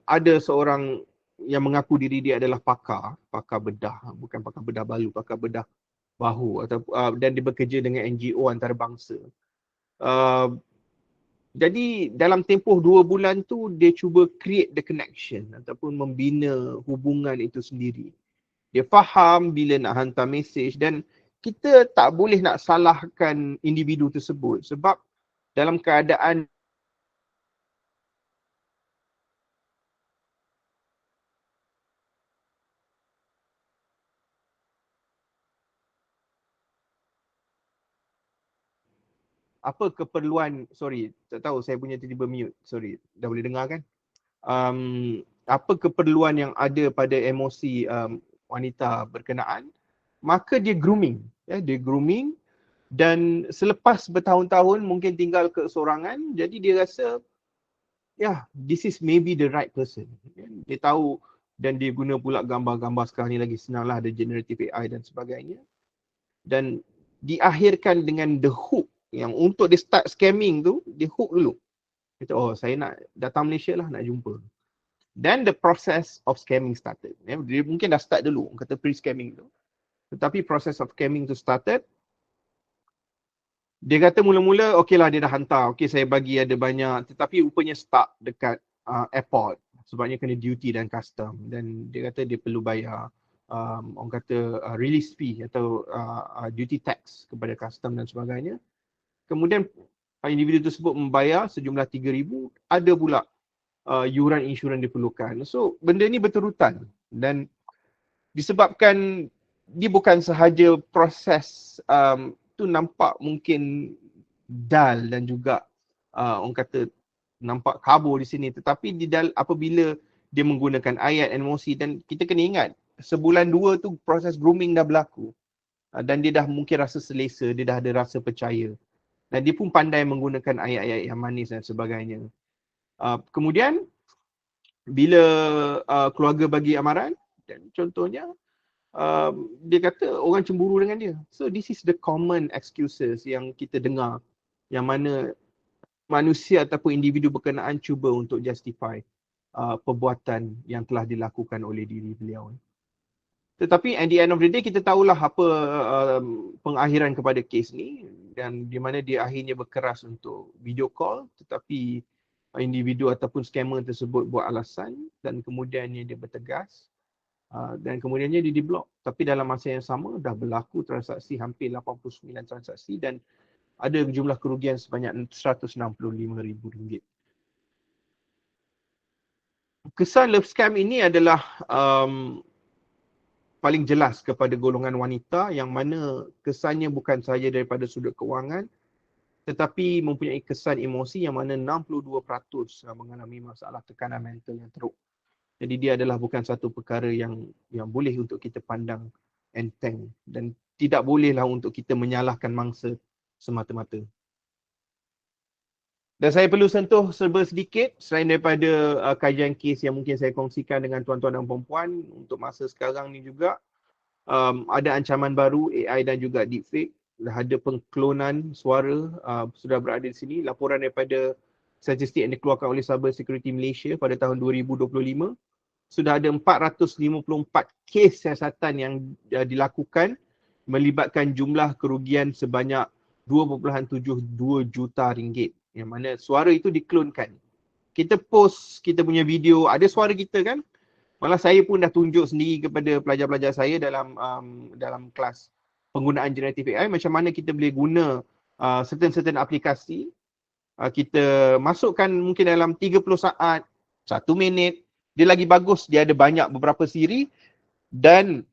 Ada seorang yang mengaku diri dia adalah pakar bedah, bukan pakar bedah balu, pakar bedah bahu, atau dan dia bekerja dengan NGO antarabangsa. Jadi dalam tempoh 2 bulan tu dia cuba create the connection ataupun membina hubungan itu sendiri. Dia faham bila nak hantar mesej dan kita tak boleh nak salahkan individu tersebut sebab dalam keadaan apa keperluan, sorry, tak tahu saya punya tiba-tiba mute, sorry, dah boleh dengar kan? Apa keperluan yang ada pada emosi wanita berkenaan, maka dia grooming, dia grooming dan selepas bertahun-tahun mungkin tinggal kesorangan, jadi dia rasa this is maybe the right person. Dia tahu dan dia guna pula gambar-gambar sekarang ni lagi senanglah, ada generative AI dan sebagainya. Dan diakhirkan dengan the hook yang untuk dia start scamming tu, dia hook dulu. Kata, saya nak datang Malaysia lah, nak jumpa. Then the process of scamming started. Dia mungkin dah start dulu, kata pre-scamming tu. Tetapi process of scamming tu started. Dia kata mula-mula, okey lah dia dah hantar. Okey saya bagi ada banyak. Tetapi rupanya stuck dekat airport. Sebabnya kena duty dan custom. Dan dia kata dia perlu bayar orang kata release fee atau duty tax kepada custom dan sebagainya. Kemudian individu tersebut membayar sejumlah 3,000, ada pula yuran insurans diperlukan. So benda ni berterutan dan disebabkan dia bukan sahaja proses tu nampak mungkin dull dan juga orang kata nampak kabur di sini, tetapi apabila dia menggunakan ayat emosi, dan kita kena ingat sebulan dua tu proses grooming dah berlaku dan dia dah mungkin rasa selesa, dia dah ada rasa percaya dan dia pun pandai menggunakan ayat-ayat yang manis dan sebagainya. Kemudian bila keluarga bagi amaran, dan contohnya dia kata orang cemburu dengan dia. So this is the common excuses yang kita dengar, yang mana manusia ataupun individu berkenaan cuba untuk justify perbuatan yang telah dilakukan oleh diri beliau. Tetapi at the end of the day kita tahulah apa pengakhiran kepada kes ni, dan di mana dia akhirnya berkeras untuk video call, tetapi individu ataupun scammer tersebut buat alasan dan kemudiannya dia bertegas dan kemudiannya dia di-block. Tapi dalam masa yang sama dah berlaku transaksi hampir 89 transaksi dan ada jumlah kerugian sebanyak RM165,000. Kesan love scam ini adalah paling jelas kepada golongan wanita, yang mana kesannya bukan sahaja daripada sudut kewangan tetapi mempunyai kesan emosi, yang mana 62% mengalami masalah tekanan mental yang teruk. Jadi dia adalah bukan satu perkara yang boleh untuk kita pandang enteng, dan tidak bolehlah untuk kita menyalahkan mangsa semata-mata. Dan saya perlu sentuh serba sedikit selain daripada kajian kes yang mungkin saya kongsikan dengan tuan-tuan dan puan-puan untuk masa sekarang ni juga. Ada ancaman baru AI dan juga deepfake. Ada pengklonan suara sudah berada di sini. Laporan daripada statistik yang dikeluarkan oleh Cyber Security Malaysia pada tahun 2025, sudah ada 454 kes siasatan yang dilakukan melibatkan jumlah kerugian sebanyak 2.72 juta ringgit. Yang mana suara itu diklonkan. Kita post kita punya video, ada suara kita kan? Malah saya pun dah tunjuk sendiri kepada pelajar-pelajar saya dalam kelas penggunaan generative AI macam mana kita boleh guna certain aplikasi. Kita masukkan mungkin dalam 30 saat, 1 minit. Dia lagi bagus, dia ada banyak beberapa siri dan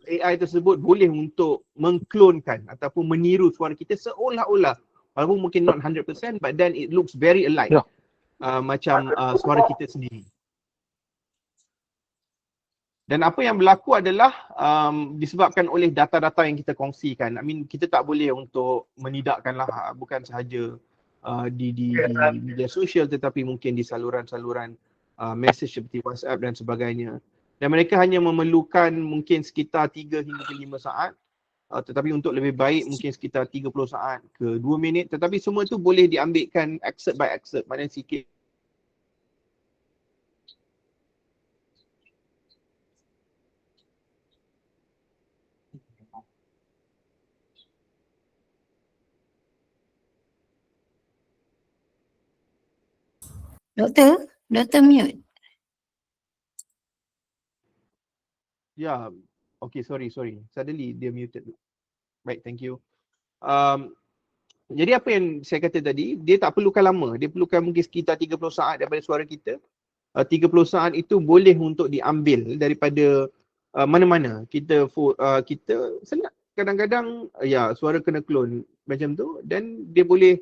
AI tersebut boleh untuk mengklonkan ataupun meniru suara kita seolah-olah, walaupun mungkin not 100%, but then it looks very alike macam suara kita sendiri. Dan apa yang berlaku adalah disebabkan oleh data-data yang kita kongsikan. I mean, kita tak boleh untuk menidakkanlah, bukan sahaja di media sosial tetapi mungkin di saluran-saluran message seperti WhatsApp dan sebagainya. Dan mereka hanya memerlukan mungkin sekitar 3 hingga 5 saat. Tetapi untuk lebih baik mungkin sekitar 30 saat ke 2 minit. Tetapi semua tu boleh diambilkan excerpt by excerpt. Maknanya sikit. Doktor mute. Ya, okay, sorry. Suddenly dia muted. Baik, thank you. Jadi apa yang saya kata tadi, dia tak perlukan lama. Dia perlukan mungkin sekitar 30 saat daripada suara kita. 30 saat itu boleh untuk diambil daripada mana-mana. Kita senang. Kadang-kadang ya suara kena clone macam tu dan dia boleh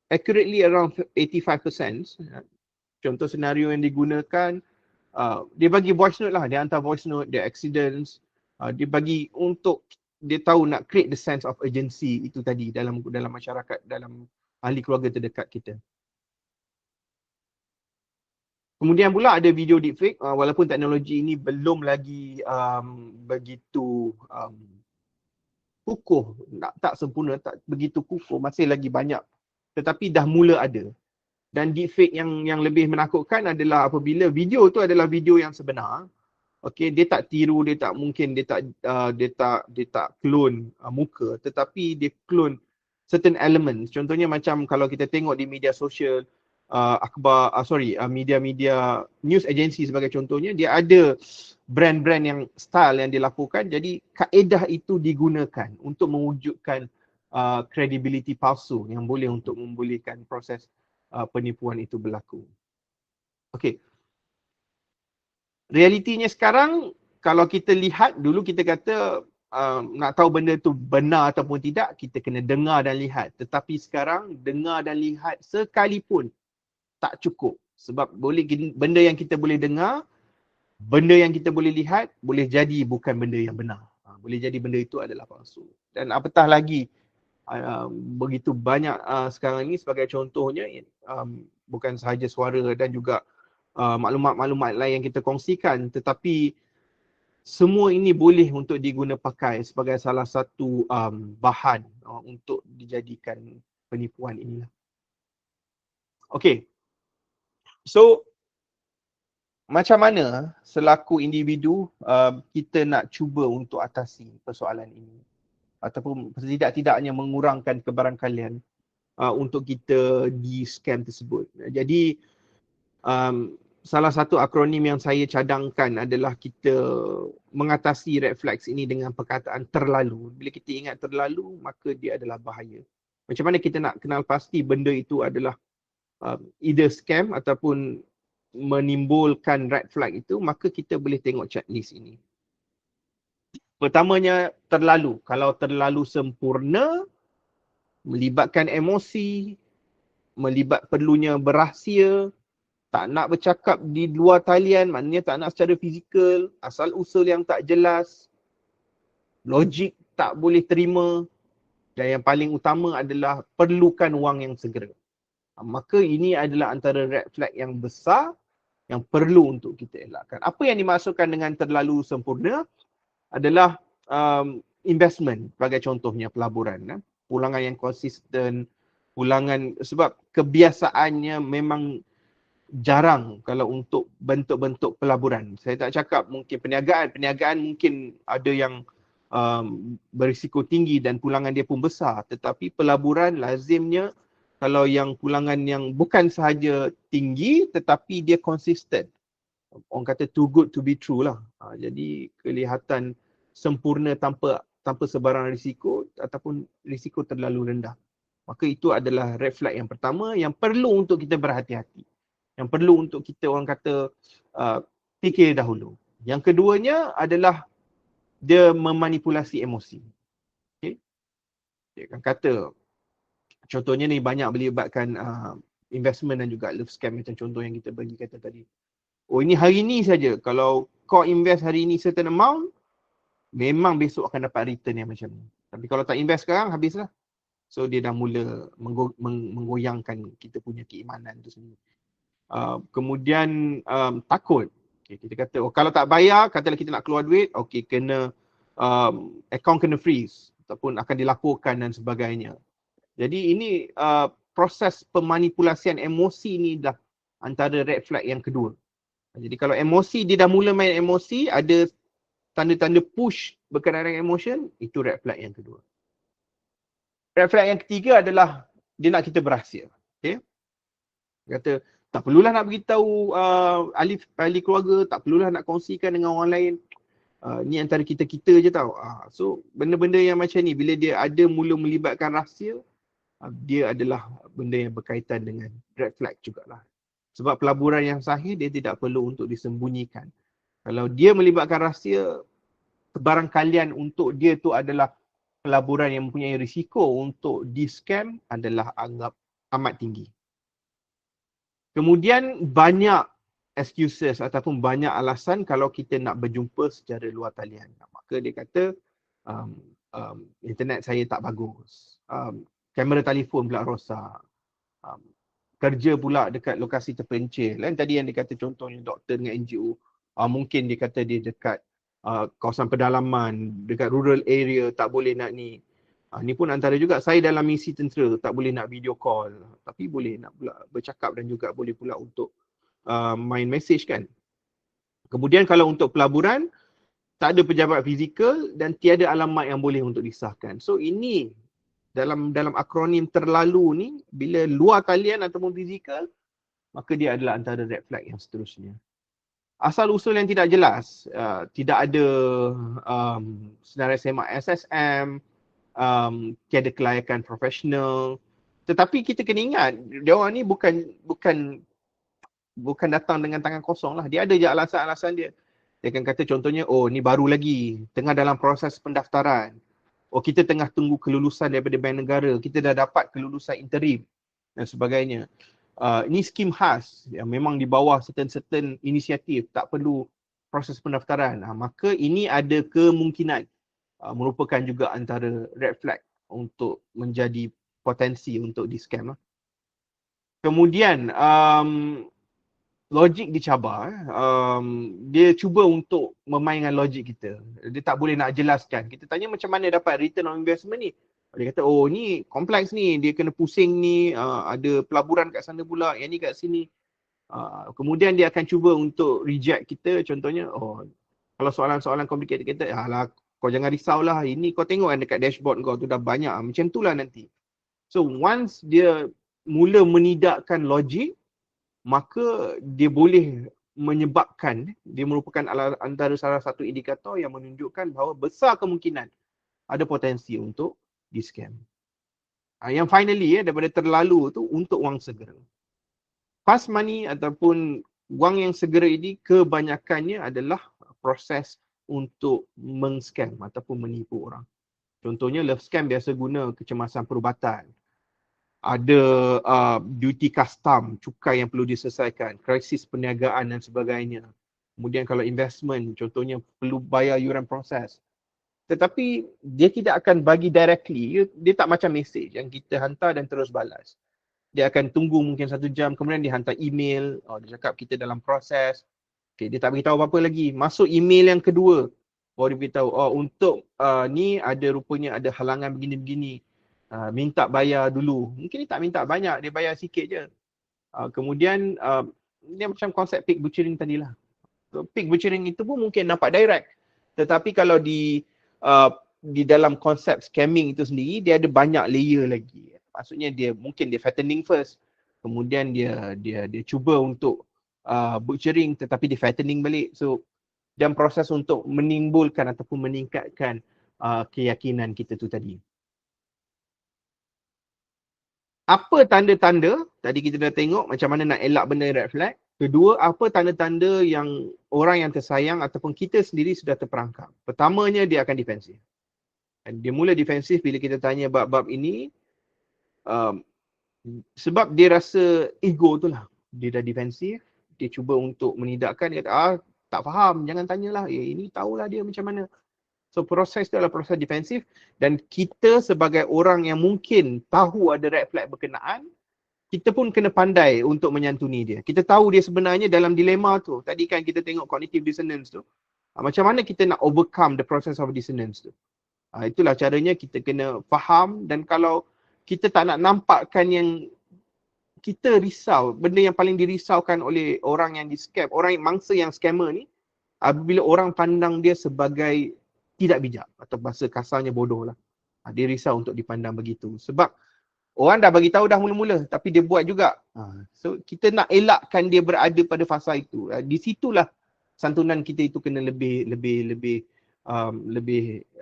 accurately around 85%. Contoh senario yang digunakan, dia bagi voice note lah, dia hantar voice note, dia accidents, dia bagi untuk dia tahu nak create the sense of urgency itu tadi dalam masyarakat, dalam ahli keluarga terdekat kita. Kemudian pula ada video deepfake, walaupun teknologi ini belum lagi begitu kukuh, tak sempurna, tak begitu kukuh, masih lagi banyak. Tetapi dah mula ada. Dan deepfake yang lebih menakutkan adalah apabila video tu adalah video yang sebenar. Okey, dia tak tiru, dia tak clone muka, tetapi dia clone certain elements. Contohnya macam kalau kita tengok di media sosial, media news agency sebagai contohnya, dia ada brand-brand yang style yang dilakukan. Jadi kaedah itu digunakan untuk mewujudkan credibility palsu yang boleh untuk membolehkan proses penipuan itu berlaku. Okey. Realitinya sekarang kalau kita lihat, dulu kita kata nak tahu benda tu benar ataupun tidak, kita kena dengar dan lihat. Tetapi sekarang dengar dan lihat sekalipun tak cukup. Sebab boleh benda yang kita boleh dengar, benda yang kita boleh lihat, boleh jadi bukan benda yang benar. Boleh jadi benda itu adalah palsu. Dan apatah lagi, begitu banyak sekarang ini, sebagai contohnya, bukan sahaja suara dan juga maklumat-maklumat lain yang kita kongsikan, tetapi semua ini boleh untuk diguna pakai sebagai salah satu bahan untuk dijadikan penipuan inilah. Okey. So macam mana selaku individu kita nak cuba untuk atasi persoalan ini ataupun setidak-tidaknya mengurangkan kebarangkalian untuk kita di scam tersebut. Jadi salah satu akronim yang saya cadangkan adalah kita mengatasi red flags ini dengan perkataan terlalu. Bila kita ingat terlalu, maka dia adalah bahaya. Macam mana kita nak kenal pasti benda itu adalah either scam ataupun menimbulkan red flag itu, maka kita boleh tengok checklist ini. Pertamanya, terlalu. Kalau terlalu sempurna, melibatkan emosi, melibat perlunya berahsia, tak nak bercakap di luar talian, maknanya tak nak secara fizikal, asal usul yang tak jelas, logik tak boleh terima, dan yang paling utama adalah perlukan wang yang segera. Maka ini adalah antara red flag yang besar yang perlu untuk kita elakkan. Apa yang dimaksudkan dengan terlalu sempurna adalah investment, sebagai contohnya pelaburan. Pulangan yang konsisten, pulangan, sebab kebiasaannya memang jarang kalau untuk bentuk-bentuk pelaburan. Saya tak cakap mungkin perniagaan mungkin ada yang berisiko tinggi dan pulangan dia pun besar, tetapi pelaburan lazimnya kalau yang pulangan yang bukan sahaja tinggi tetapi dia konsisten. Orang kata too good to be true lah. Jadi kelihatan sempurna tanpa sebarang risiko ataupun risiko terlalu rendah. Maka itu adalah red flag yang pertama yang perlu untuk kita berhati-hati. Yang perlu untuk kita, orang kata, fikir dahulu. Yang keduanya adalah dia memanipulasi emosi. Okay? Dia akan kata, contohnya ni banyak melibatkan investment dan juga love scam macam contoh yang kita bagi kata tadi. Oh, ini hari ni saja. Kalau kau invest hari ni certain amount, memang besok akan dapat return yang macam ni. Tapi kalau tak invest sekarang, habislah. So dia dah mula menggoyangkan kita punya keimanan tu sendiri. Kemudian takut. Okay, kita kata, oh, kalau tak bayar, katalah kita nak keluar duit, okay, kena account kena freeze ataupun akan dilaporkan dan sebagainya. Jadi ini proses pemanipulasian emosi ni dah antara red flag yang kedua. Jadi kalau emosi, dia dah mula main emosi, ada tanda-tanda push berkenaan dengan emotion, itu red flag yang kedua. Red flag yang ketiga adalah dia nak kita berahsia. Okay? Dia kata, tak perlulah nak beritahu ahli keluarga, tak perlulah nak kongsikan dengan orang lain. Ni antara kita-kita je tau. So benda-benda yang macam ni, bila dia ada mula melibatkan rahsia, dia adalah benda yang berkaitan dengan red flag jugalah. Sebab pelaburan yang sahih, dia tidak perlu untuk disembunyikan. Kalau dia melibatkan rahsia, kebarangkalian untuk dia tu adalah pelaburan yang mempunyai risiko untuk di-scam adalah anggap amat tinggi. Kemudian banyak excuses ataupun banyak alasan kalau kita nak berjumpa secara luar talian. Maka dia kata internet saya tak bagus, kamera telefon pula rosak, kerja pula dekat lokasi terpencil. Tadi yang dia kata contohnya doktor dengan NGO, mungkin dia kata dia dekat kawasan pedalaman, dekat rural area, tak boleh nak ni. Ni pun antara juga, saya dalam misi tentera, tak boleh nak video call, tapi boleh nak pula bercakap dan juga boleh pula untuk main message kan. Kemudian kalau untuk pelaburan, tak ada pejabat fizikal dan tiada alamat yang boleh untuk disahkan. So ini dalam akronim terlalu ni, bila luar talian ataupun fizikal, maka dia adalah antara red flag yang seterusnya. asal usul yang tidak jelas, tidak ada senarai semak SSM, tiada kelayakan profesional. Tetapi kita kena ingat, dia orang ni bukan datang dengan tangan kosong lah. Dia ada je alasan-alasan dia. Dia akan kata contohnya, oh ni baru lagi, tengah dalam proses pendaftaran. Oh kita tengah tunggu kelulusan daripada Bank Negara, kita dah dapat kelulusan interim dan sebagainya. Ini skim khas yang memang di bawah certain inisiatif, tak perlu proses pendaftaran. Maka ini ada kemungkinan merupakan juga antara red flag untuk menjadi potensi untuk di scam. Kemudian logik dicabar, dia cuba untuk memainkan logik kita. Dia tak boleh nak jelaskan. Kita tanya macam mana dapat return on investment ni. Dia kata, oh ni kompleks ni, dia kena pusing ni, ada pelaburan kat sana pula, yang ni kat sini. Kemudian dia akan cuba untuk reject kita, contohnya, oh kalau soalan-soalan complicated kita, alah kau jangan risaulah, ini kau tengok kan dekat dashboard kau tu dah banyak, macam itulah nanti. So once dia mula menidakkan logik, maka dia boleh menyebabkan, dia merupakan antara salah satu indikator yang menunjukkan bahawa besar kemungkinan ada potensi untuk di scam. Yang finally daripada terlalu tu untuk wang segera. Fast money ataupun wang yang segera ini kebanyakannya adalah proses untuk meng-scam ataupun menipu orang. Contohnya love scam biasa guna kecemasan perubatan. Ada duty custom, cukai yang perlu diselesaikan, krisis perniagaan dan sebagainya. Kemudian kalau investment, contohnya perlu bayar yuran proses. Tetapi dia tidak akan bagi directly, dia tak macam message yang kita hantar dan terus balas. Dia akan tunggu mungkin 1 jam, kemudian dia hantar email, dia cakap kita dalam proses. Okay, dia tak beritahu apa-apa lagi. Masuk email yang kedua, baru dia beritahu, untuk ni ada rupanya ada halangan begini-begini. Minta bayar dulu. Mungkin dia tak minta banyak, dia bayar sikit je. Kemudian dia macam konsep pig butchering tadilah. So, pig butchering itu pun mungkin nampak direct. Tetapi kalau di dalam konsep scamming itu sendiri, dia ada banyak layer lagi. Maksudnya dia mungkin dia fattening first. Kemudian dia cuba untuk butchering tetapi dia fattening balik. So dan proses untuk menimbulkan ataupun meningkatkan keyakinan kita tu tadi. Apa tanda-tanda, tadi kita dah tengok macam mana nak elak benda red flag. Kedua, apa tanda-tanda yang orang yang tersayang ataupun kita sendiri sudah terperangkap. Pertamanya, dia akan defensif. Dia mula defensif bila kita tanya bab-bab ini, sebab dia rasa ego tu lah. Dia dah defensif, dia cuba untuk menidakkan, dia kata, tak faham, jangan tanyalah, ini tahulah dia macam mana. So proses itu adalah proses defensif dan kita sebagai orang yang mungkin tahu ada red flag berkenaan, kita pun kena pandai untuk menyantuni dia. Kita tahu dia sebenarnya dalam dilema tu. Tadi kan kita tengok cognitive dissonance tu. Macam mana kita nak overcome the process of dissonance tu. Itulah caranya kita kena faham dan kalau kita tak nak nampakkan yang kita risau, benda yang paling dirisaukan oleh orang yang di-scam, orang mangsa yang scammer ni, apabila orang pandang dia sebagai tidak bijak atau bahasa kasarnya bodoh lah. Dia risau untuk dipandang begitu. Sebab orang dah bagi tahu dah mula-mula tapi dia buat juga. So kita nak elakkan dia berada pada fasa itu. Di situlah santunan kita itu kena lebih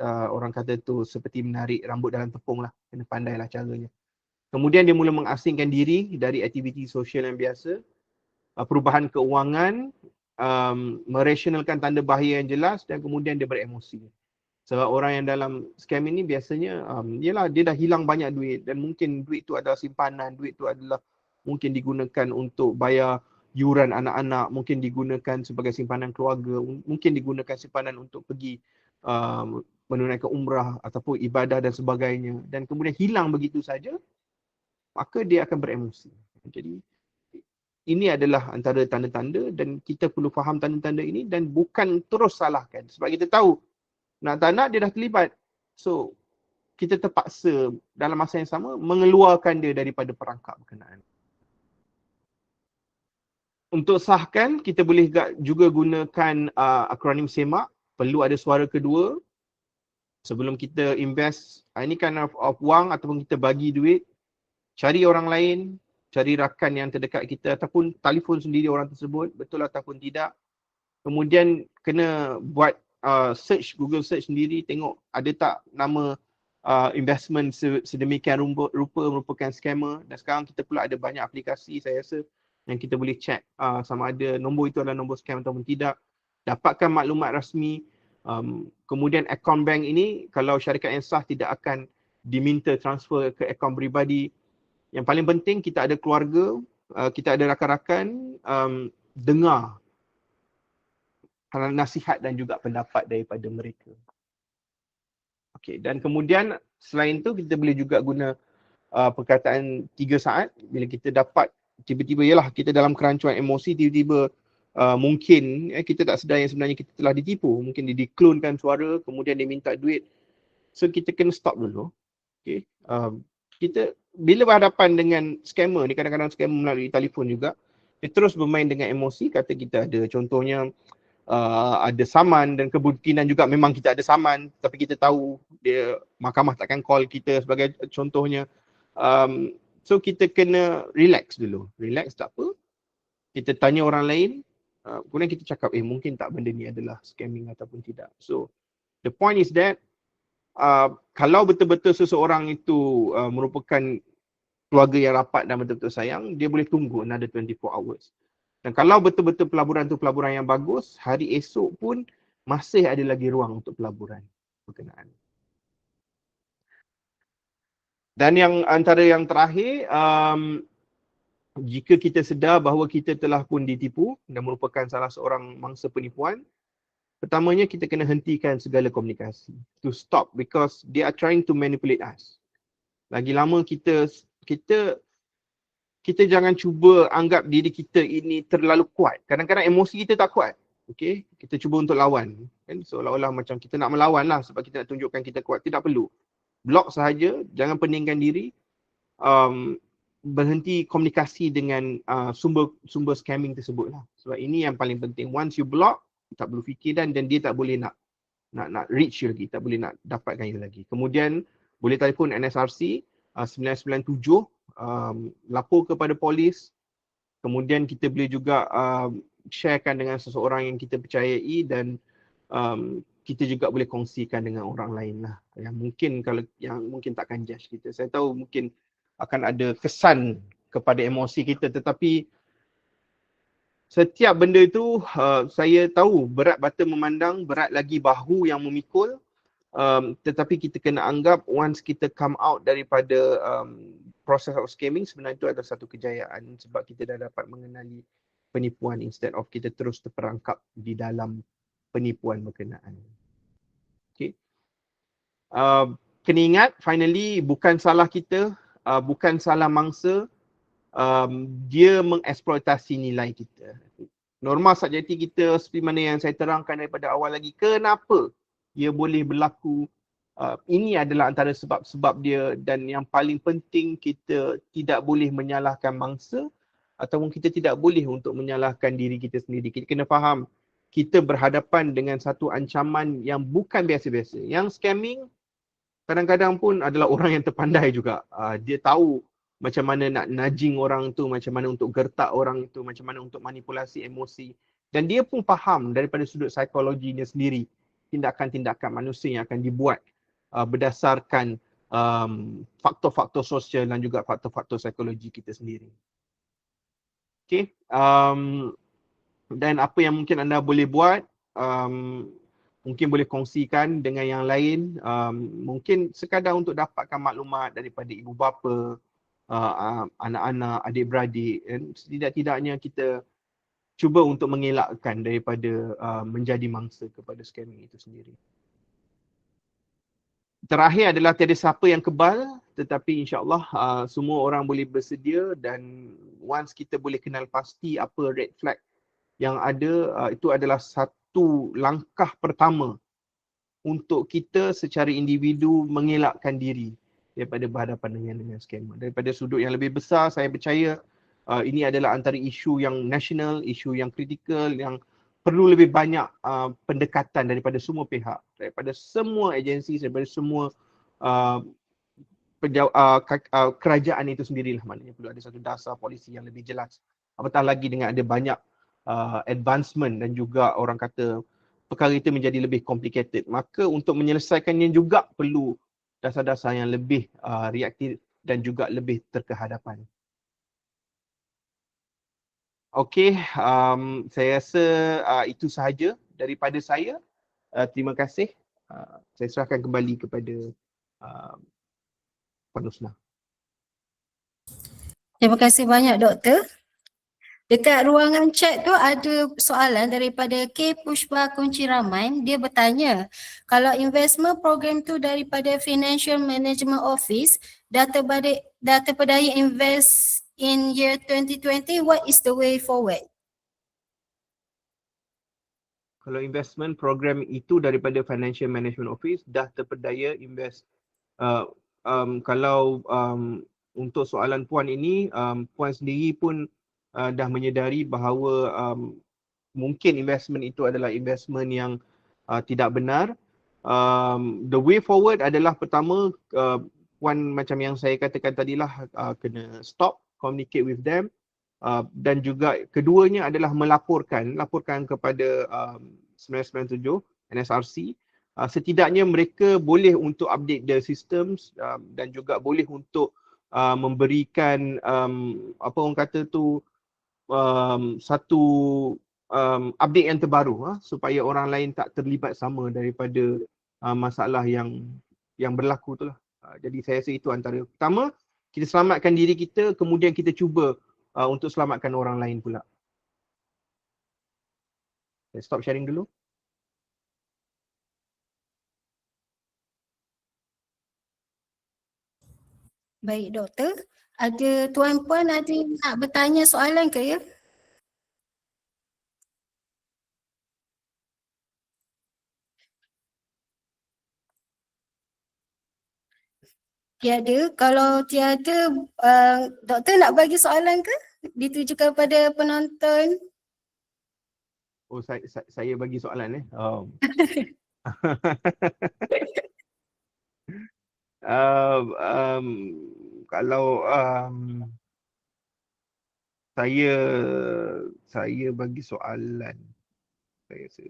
orang kata tu seperti menarik rambut dalam tepung lah. Kena pandailah caranya. Kemudian dia mula mengasingkan diri dari aktiviti sosial yang biasa. Perubahan keuangan, merasionalkan tanda bahaya yang jelas dan kemudian dia beremosi. Sebab orang yang dalam scam ini biasanya dia dah hilang banyak duit dan mungkin duit tu adalah simpanan, duit tu adalah mungkin digunakan untuk bayar yuran anak-anak, mungkin digunakan sebagai simpanan keluarga, mungkin digunakan simpanan untuk pergi menunaikan umrah ataupun ibadah dan sebagainya dan kemudian hilang begitu saja, maka dia akan beremosi. Jadi ini adalah antara tanda-tanda dan kita perlu faham tanda-tanda ini dan bukan terus salahkan sebab kita tahu nak tak nak dia dah terlibat. So, kita terpaksa dalam masa yang sama mengeluarkan dia daripada perangkap berkenaan. Untuk sahkan, kita boleh juga gunakan akronim SEMAK. Perlu ada suara kedua. Sebelum kita invest any kind of wang ataupun kita bagi duit, cari orang lain, cari rakan yang terdekat kita ataupun telefon sendiri orang tersebut, betul ataupun tidak. Kemudian kena buat search, Google search sendiri, tengok ada tak nama investment sedemikian rupa merupakan scammer. Dan sekarang kita pula ada banyak aplikasi saya rasa yang kita boleh check sama ada nombor itu adalah nombor scam ataupun tidak. Dapatkan maklumat rasmi. Kemudian akaun bank ini kalau syarikat yang sah tidak akan diminta transfer ke akaun peribadi. Yang paling penting kita ada keluarga, kita ada rakan-rakan, dengar nasihat dan juga pendapat daripada mereka. Okey, dan kemudian selain tu kita boleh juga guna perkataan 3 saat bila kita dapat tiba-tiba yalah kita dalam kerancuan emosi tiba-tiba mungkin kita tak sedar yang sebenarnya kita telah ditipu, mungkin dia diklonkan suara kemudian dia minta duit. So kita kena stop dulu. Okey. Kita bila berhadapan dengan scammer ni, kadang-kadang scammer melalui telefon juga, dia terus bermain dengan emosi, kata kita ada contohnya ada saman dan kemungkinan juga memang kita ada saman tapi kita tahu dia mahkamah takkan call kita sebagai contohnya. So kita kena relax dulu. Relax tak apa. Kita tanya orang lain, kemudian kita cakap mungkin tak benda ni adalah scamming ataupun tidak. So the point is that kalau betul-betul seseorang itu merupakan keluarga yang rapat dan betul-betul sayang, dia boleh tunggu another 24 hours. Dan kalau betul-betul pelaburan tu pelaburan yang bagus, hari esok pun masih ada lagi ruang untuk pelaburan berkenaan. Dan yang antara yang terakhir, jika kita sedar bahawa kita telah pun ditipu dan merupakan salah seorang mangsa penipuan, pertamanya kita kena hentikan segala komunikasi. To stop because they are trying to manipulate us. Lagi lama kita jangan cuba anggap diri kita ini terlalu kuat. Kadang-kadang emosi kita tak kuat. Okay? Kita cuba untuk lawan. Kan? Seolah-olah macam kita nak melawan lah sebab kita nak tunjukkan kita kuat. Tidak perlu. Block sahaja, jangan peningkan diri. Berhenti komunikasi dengan sumber scamming tersebut lah. Sebab ini yang paling penting. Once you block, tak perlu fikir dan dia tak boleh nak reach you lagi. Tak boleh nak dapatkan you lagi. Kemudian boleh telefon NSRC 997, lapor kepada polis. Kemudian kita boleh juga sharekan dengan seseorang yang kita percayai dan kita juga boleh kongsikan dengan orang lain lah yang mungkin takkan judge kita. Saya tahu mungkin akan ada kesan kepada emosi kita, tetapi setiap benda itu saya tahu berat bata memandang, berat lagi bahu yang memikul. Tetapi kita kena anggap once kita come out daripada process of scamming, sebenarnya itu adalah satu kejayaan sebab kita dah dapat mengenali penipuan instead of kita terus terperangkap di dalam penipuan berkenaan. Okay. Kena ingat finally bukan salah kita, bukan salah mangsa, dia mengeksploitasi nilai kita. Norma subjektif kita seperti mana yang saya terangkan daripada awal lagi, kenapa ia boleh berlaku, ini adalah antara sebab-sebab dia dan yang paling penting kita tidak boleh menyalahkan mangsa ataupun kita tidak boleh untuk menyalahkan diri kita sendiri. Kita kena faham kita berhadapan dengan satu ancaman yang bukan biasa-biasa. Yang scamming kadang-kadang pun adalah orang yang terpandai juga. Dia tahu macam mana nak nudging orang tu, macam mana untuk gertak orang itu, macam mana untuk manipulasi emosi. Dan dia pun faham daripada sudut psikologinya sendiri tindakan-tindakan manusia yang akan dibuat berdasarkan faktor-faktor sosial dan juga faktor-faktor psikologi kita sendiri. Okay. Dan apa yang mungkin anda boleh buat, mungkin boleh kongsikan dengan yang lain, mungkin sekadar untuk dapatkan maklumat daripada ibu bapa, anak-anak, adik-beradik, setidak-tidaknya kita cuba untuk mengelakkan daripada menjadi mangsa kepada scamming itu sendiri. Terakhir adalah tiada siapa yang kebal, tetapi insyaAllah semua orang boleh bersedia dan once kita boleh kenal pasti apa red flag yang ada, itu adalah satu langkah pertama untuk kita secara individu mengelakkan diri daripada berhadapan dengan scammer. Daripada sudut yang lebih besar, saya percaya ini adalah antara isu yang nasional, isu yang kritikal, yang perlu lebih banyak pendekatan daripada semua pihak, daripada semua agensi, daripada semua kerajaan itu sendirilah. Maknanya perlu ada satu dasar polisi yang lebih jelas. Apatah lagi dengan ada banyak advancement dan juga orang kata perkara itu menjadi lebih complicated. Maka untuk menyelesaikannya juga perlu dasar-dasar yang lebih reaktif dan juga lebih terkehadapan. Okey, saya rasa itu sahaja daripada saya. Terima kasih. Saya serahkan kembali kepada Puan Nusna. Terima kasih banyak Doktor. Dekat ruangan chat tu ada soalan daripada K Pushpa Kunci Ramai. Dia bertanya, kalau investment program tu daripada Financial Management Office, data berdaya invest in year 2020, what is the way forward? Kalau investment program itu daripada Financial Management Office, dah terpedaya invest. Kalau untuk soalan Puan ini, Puan sendiri pun dah menyedari bahawa mungkin investment itu adalah investment yang tidak benar. The way forward adalah pertama, Puan macam yang saya katakan tadilah, kena stop, communicate with them. Dan juga keduanya adalah laporkan kepada 997 NSRC. Setidaknya mereka boleh untuk update the systems dan juga boleh untuk memberikan apa orang kata tu satu update yang terbaru supaya orang lain tak terlibat sama daripada masalah yang berlaku tu lah. Jadi saya rasa itu antara pertama, kita selamatkan diri kita, kemudian kita cuba untuk selamatkan orang lain pula. Saya stop sharing dulu. Baik Doktor, ada Tuan Puan ada nak bertanya soalan ke ya? Tiada, kalau tiada, Doktor nak bagi soalan ke? Ditujukan pada penonton. Oh, saya bagi soalan kalau saya bagi soalan, saya rasa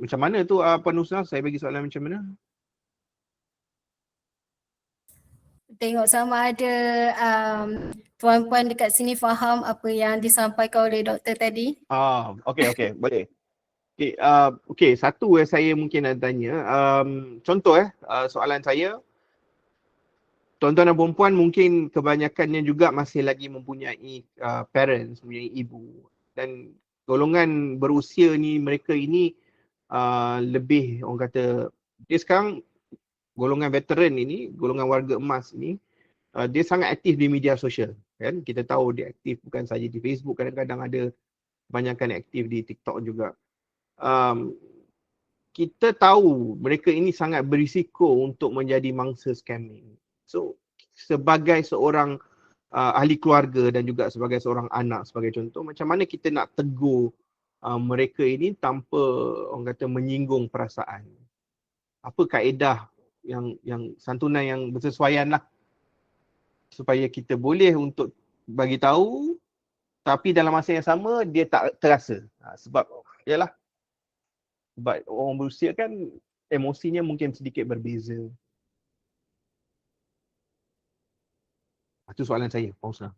macam mana tu Puan Nusna, saya bagi soalan macam mana? Tengok sama ada Tuan Puan dekat sini faham apa yang disampaikan oleh Doktor tadi. Okey, boleh. Okey, satu saya mungkin nak tanya. Contoh soalan saya, tuan-tuan dan puan-puan mungkin kebanyakannya juga masih lagi mempunyai parents, mempunyai ibu, dan golongan berusia ni, mereka ini lebih orang kata, dia sekarang golongan veteran ini, golongan warga emas ini, dia sangat aktif di media sosial kan. Kita tahu dia aktif bukan saja di Facebook, kadang-kadang ada kebanyakan aktif di TikTok juga. Kita tahu mereka ini sangat berisiko untuk menjadi mangsa scamming. So sebagai seorang ahli keluarga dan juga sebagai seorang anak sebagai contoh, macam mana kita nak tegur mereka ini tanpa orang kata menyinggung perasaan? Apa kaedah yang santunan yang bersesuaian lah supaya kita boleh untuk bagi tahu, tapi dalam masa yang sama dia tak terasa. Sebab yalah, sebab orang berusia kan emosinya mungkin sedikit berbeza. Itu soalan saya, Pak Usna.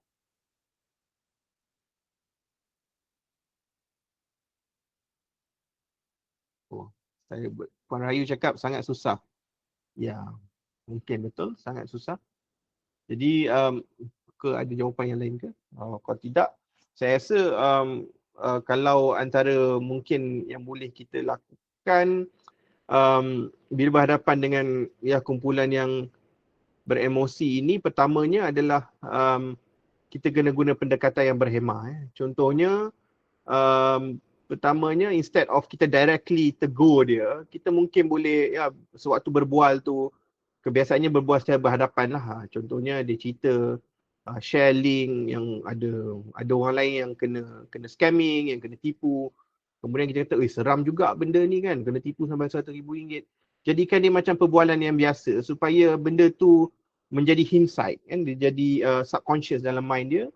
Puan Rayu cakap sangat susah. Ya, mungkin betul, sangat susah. Jadi ada jawapan yang lain ke? Kalau tidak, saya rasa kalau antara mungkin yang boleh kita lakukan bila berhadapan dengan kumpulan yang beremosi ini, pertamanya adalah kita kena guna pendekatan yang berhemah. Contohnya, pertamanya instead of kita directly tegur dia, kita mungkin boleh sewaktu berbual tu, kebiasaannya berbual secara berhadapan lah. Contohnya dia cerita share link yang ada orang lain yang kena scamming, yang kena tipu. Kemudian kita kata, seram juga benda ni kan, kena tipu sampai RM100,000. Jadikan dia macam perbualan yang biasa supaya benda tu menjadi hindsight kan, dia jadi subconscious dalam mind dia.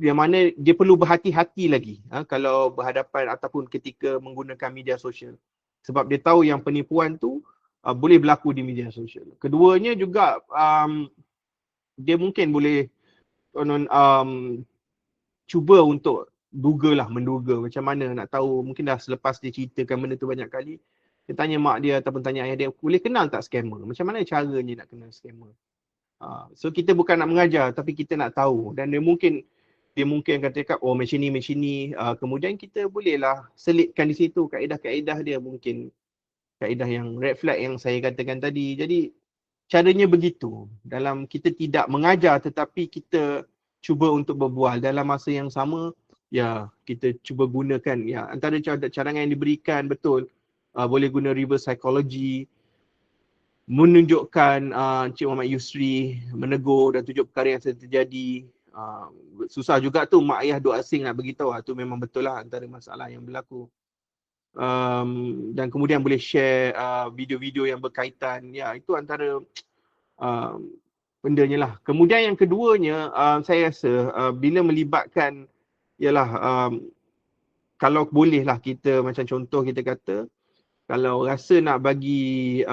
yang mana dia perlu berhati-hati lagi kalau berhadapan ataupun ketika menggunakan media sosial. Sebab dia tahu yang penipuan tu boleh berlaku di media sosial. Keduanya juga dia mungkin boleh cuba untuk menduga macam mana nak tahu. Mungkin dah selepas dia ceritakan benda tu banyak kali, dia tanya mak dia ataupun tanya ayah dia, boleh kenal tak scammer? Macam mana caranya nak kenal scammer? So kita bukan nak mengajar tapi kita nak tahu, dan dia mungkin akan cakap macam ni, kemudian kita bolehlah selitkan di situ kaedah-kaedah dia, mungkin kaedah yang red flag yang saya katakan tadi. Jadi caranya begitu, dalam kita tidak mengajar tetapi kita cuba untuk berbual dalam masa yang sama. Ya, kita cuba gunakan antara cadangan yang diberikan, betul, boleh guna reverse psychology, menunjukkan Encik Muhammad Yusri menegur dan tunjuk perkara yang sedang terjadi. Susah juga tu mak ayah duk asing nak beritahu, tu memang betul lah antara masalah yang berlaku. Dan kemudian boleh share video-video yang berkaitan. Ya, itu antara bendanya lah. Kemudian yang keduanya, saya rasa bila melibatkan, ialah kalau boleh lah kita, macam contoh kita kata, kalau rasa nak bagi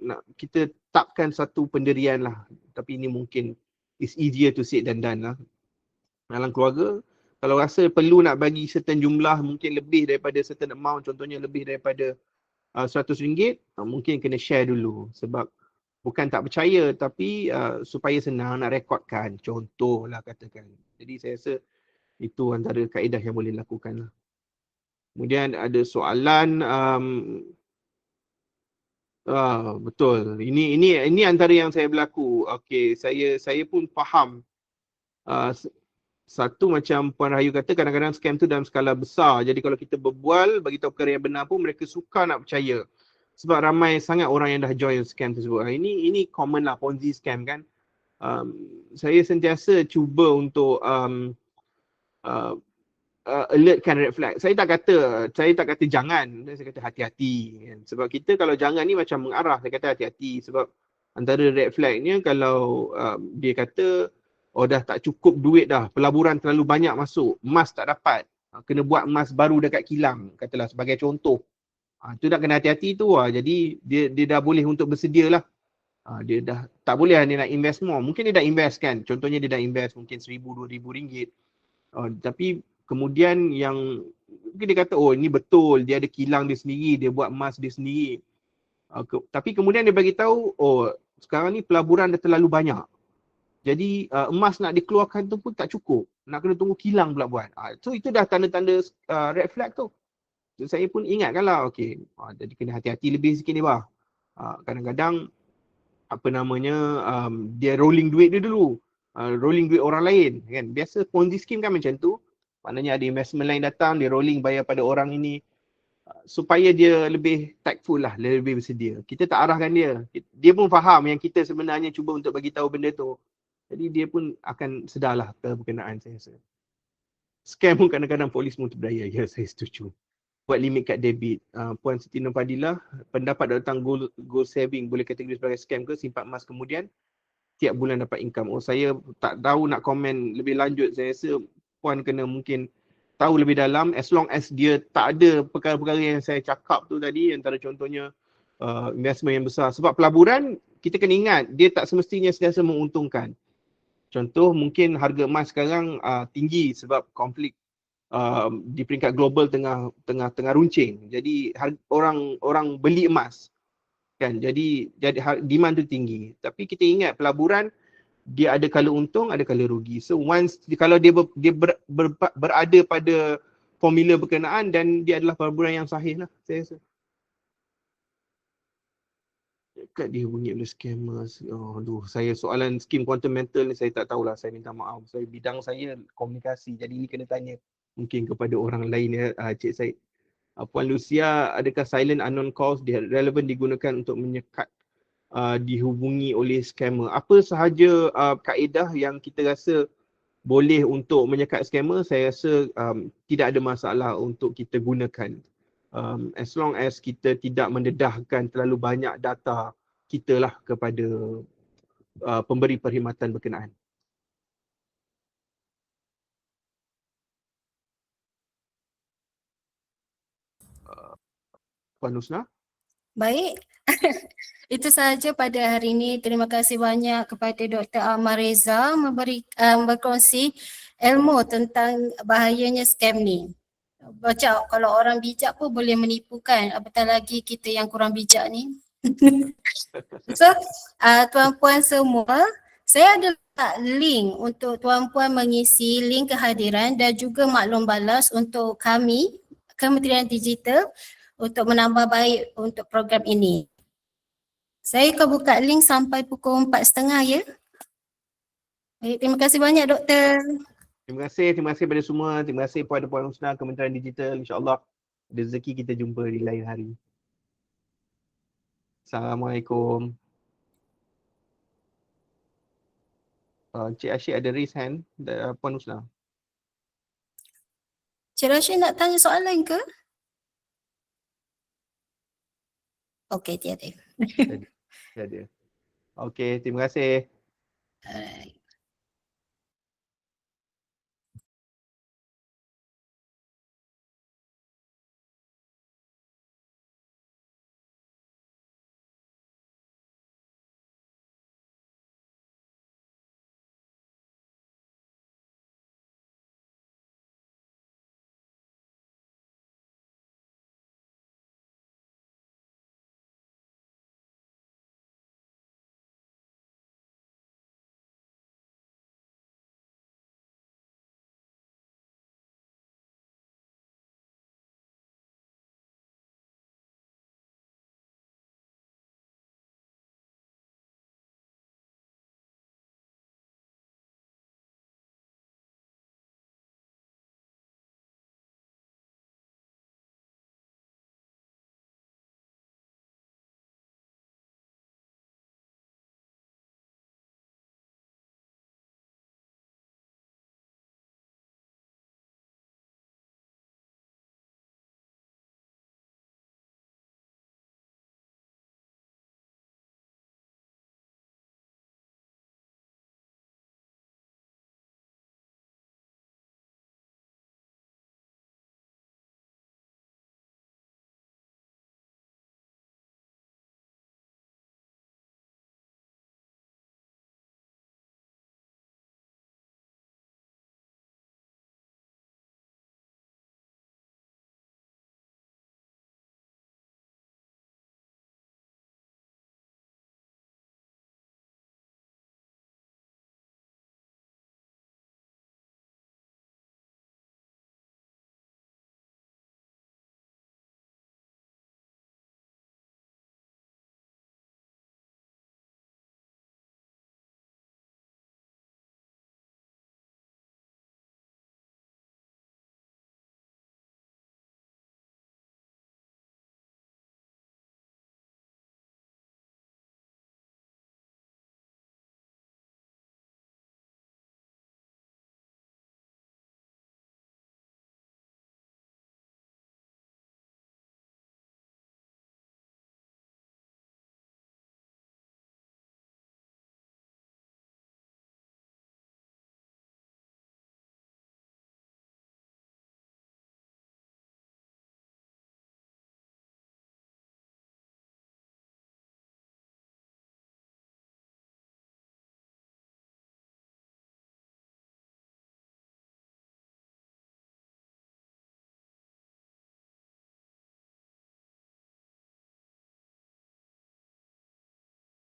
nak kita tetapkan satu pendirian lah, tapi ini mungkin it's easier to say than done lah. Dalam keluarga, kalau rasa perlu nak bagi certain jumlah, mungkin lebih daripada certain amount, contohnya lebih daripada RM100, mungkin kena share dulu. Sebab bukan tak percaya, tapi supaya senang nak rekodkan, contohlah katakan. Jadi saya rasa itu antara kaedah yang boleh dilakukan lah. Kemudian ada soalan, betul. Ini antara yang saya berlaku. Okey, saya pun faham. Satu, macam Puan Rahayu kata, kadang-kadang scam tu dalam skala besar. Jadi kalau kita berbual, bagi tahu perkara yang benar pun, mereka suka nak percaya. Sebab ramai sangat orang yang dah join scam tersebut. Ini common lah, Ponzi scam kan. Saya sentiasa cuba untuk alertkan red flag. Saya tak kata jangan, saya kata hati-hati kan? Sebab kita kalau jangan ni macam mengarah. Saya kata hati-hati sebab antara red flagnya kalau dia kata dah tak cukup duit dah, pelaburan terlalu banyak masuk, emas tak dapat, kena buat emas baru dekat kilang, katalah sebagai contoh. Tu dah kena hati-hati tu lah. Jadi dia dah boleh untuk bersedia lah. Dia dah tak boleh dia nak invest more. Mungkin dia dah invest kan, contohnya dia dah invest mungkin RM1,000-2,000, tapi kemudian yang mungkin dia kata ini betul, dia ada kilang dia sendiri, dia buat emas dia sendiri, tapi kemudian dia bagi tahu sekarang ni pelaburan dah terlalu banyak, jadi emas nak dikeluarkan tu pun tak cukup, nak kena tunggu kilang pula buat. So itu dah tanda-tanda red flag tu. So, saya pun ingatkanlah, okey, jadi kena hati-hati lebih sikit ni bah. Kadang-kadang dia rolling duit dia dulu, rolling duit orang lain kan. Biasa Ponzi scheme kan macam tu. Maknanya ada investment lain datang, dia rolling bayar pada orang ini, supaya dia lebih tactful lah, lebih bersedia. Kita tak arahkan dia. Dia pun faham yang kita sebenarnya cuba untuk bagi tahu benda tu. Jadi dia pun akan sedarlah berkenaan, saya rasa. Scam pun kadang-kadang polis pun terberdaya. Ya, saya setuju. Buat limit kad debit. Puan Siti Nurfadilah, pendapat tentang goal saving boleh kategori sebagai scam ke? Simpan emas kemudian tiap bulan dapat income. Saya tak tahu nak komen lebih lanjut. Saya rasa Puan kena mungkin tahu lebih dalam, as long as dia tak ada perkara-perkara yang saya cakap tu tadi, antara contohnya investment yang besar. Sebab pelaburan, kita kena ingat, dia tak semestinya sentiasa menguntungkan. Contoh, mungkin harga emas sekarang tinggi sebab konflik di peringkat global tengah runcing. Jadi orang beli emas kan. Jadi demand tu tinggi. Tapi kita ingat pelaburan, dia ada kala untung, ada kala rugi. So once kalau dia berada pada formula berkenaan, dan dia adalah pelaburan yang sahih lah, saya rasa. Dekat dihubungi oleh scammers. Saya soalan skim quantum mental ni saya tak tahulah, saya minta maaf. Bidang saya komunikasi, jadi ni kena tanya mungkin kepada orang lain ya, Cik Syed. Puan Lucia, adakah silent unknown calls relevan digunakan untuk menyekat dihubungi oleh scammer? Apa sahaja kaedah yang kita rasa boleh untuk menyekat scammer, saya rasa tidak ada masalah untuk kita gunakan. As long as kita tidak mendedahkan terlalu banyak data kita lah kepada pemberi perkhidmatan berkenaan. Puan Husna. Baik. Itu sahaja pada hari ini. Terima kasih banyak kepada Dr. Amar Reza berkongsi ilmu tentang bahayanya scam ni. Baca kalau orang bijak pun boleh menipu kan, apatah lagi kita yang kurang bijak ni. So, tuan-puan semua, saya ada letak link untuk tuan-puan mengisi link kehadiran dan juga maklum balas untuk kami, Kementerian Digital, untuk menambah baik untuk program ini. Saya akan buka link sampai pukul 4.30 ya. Baik, terima kasih banyak doktor. Terima kasih pada semua. Terima kasih kepada Puan Husna, Kementerian Digital. InsyaAllah rezeki kita jumpa di lain hari. Assalamualaikum. Cik Asyik ada raise hand, Puan Husna. Cik Rashid nak tanya soalan ke? Okey, tiada. Ada. Okey, terima kasih. Alright.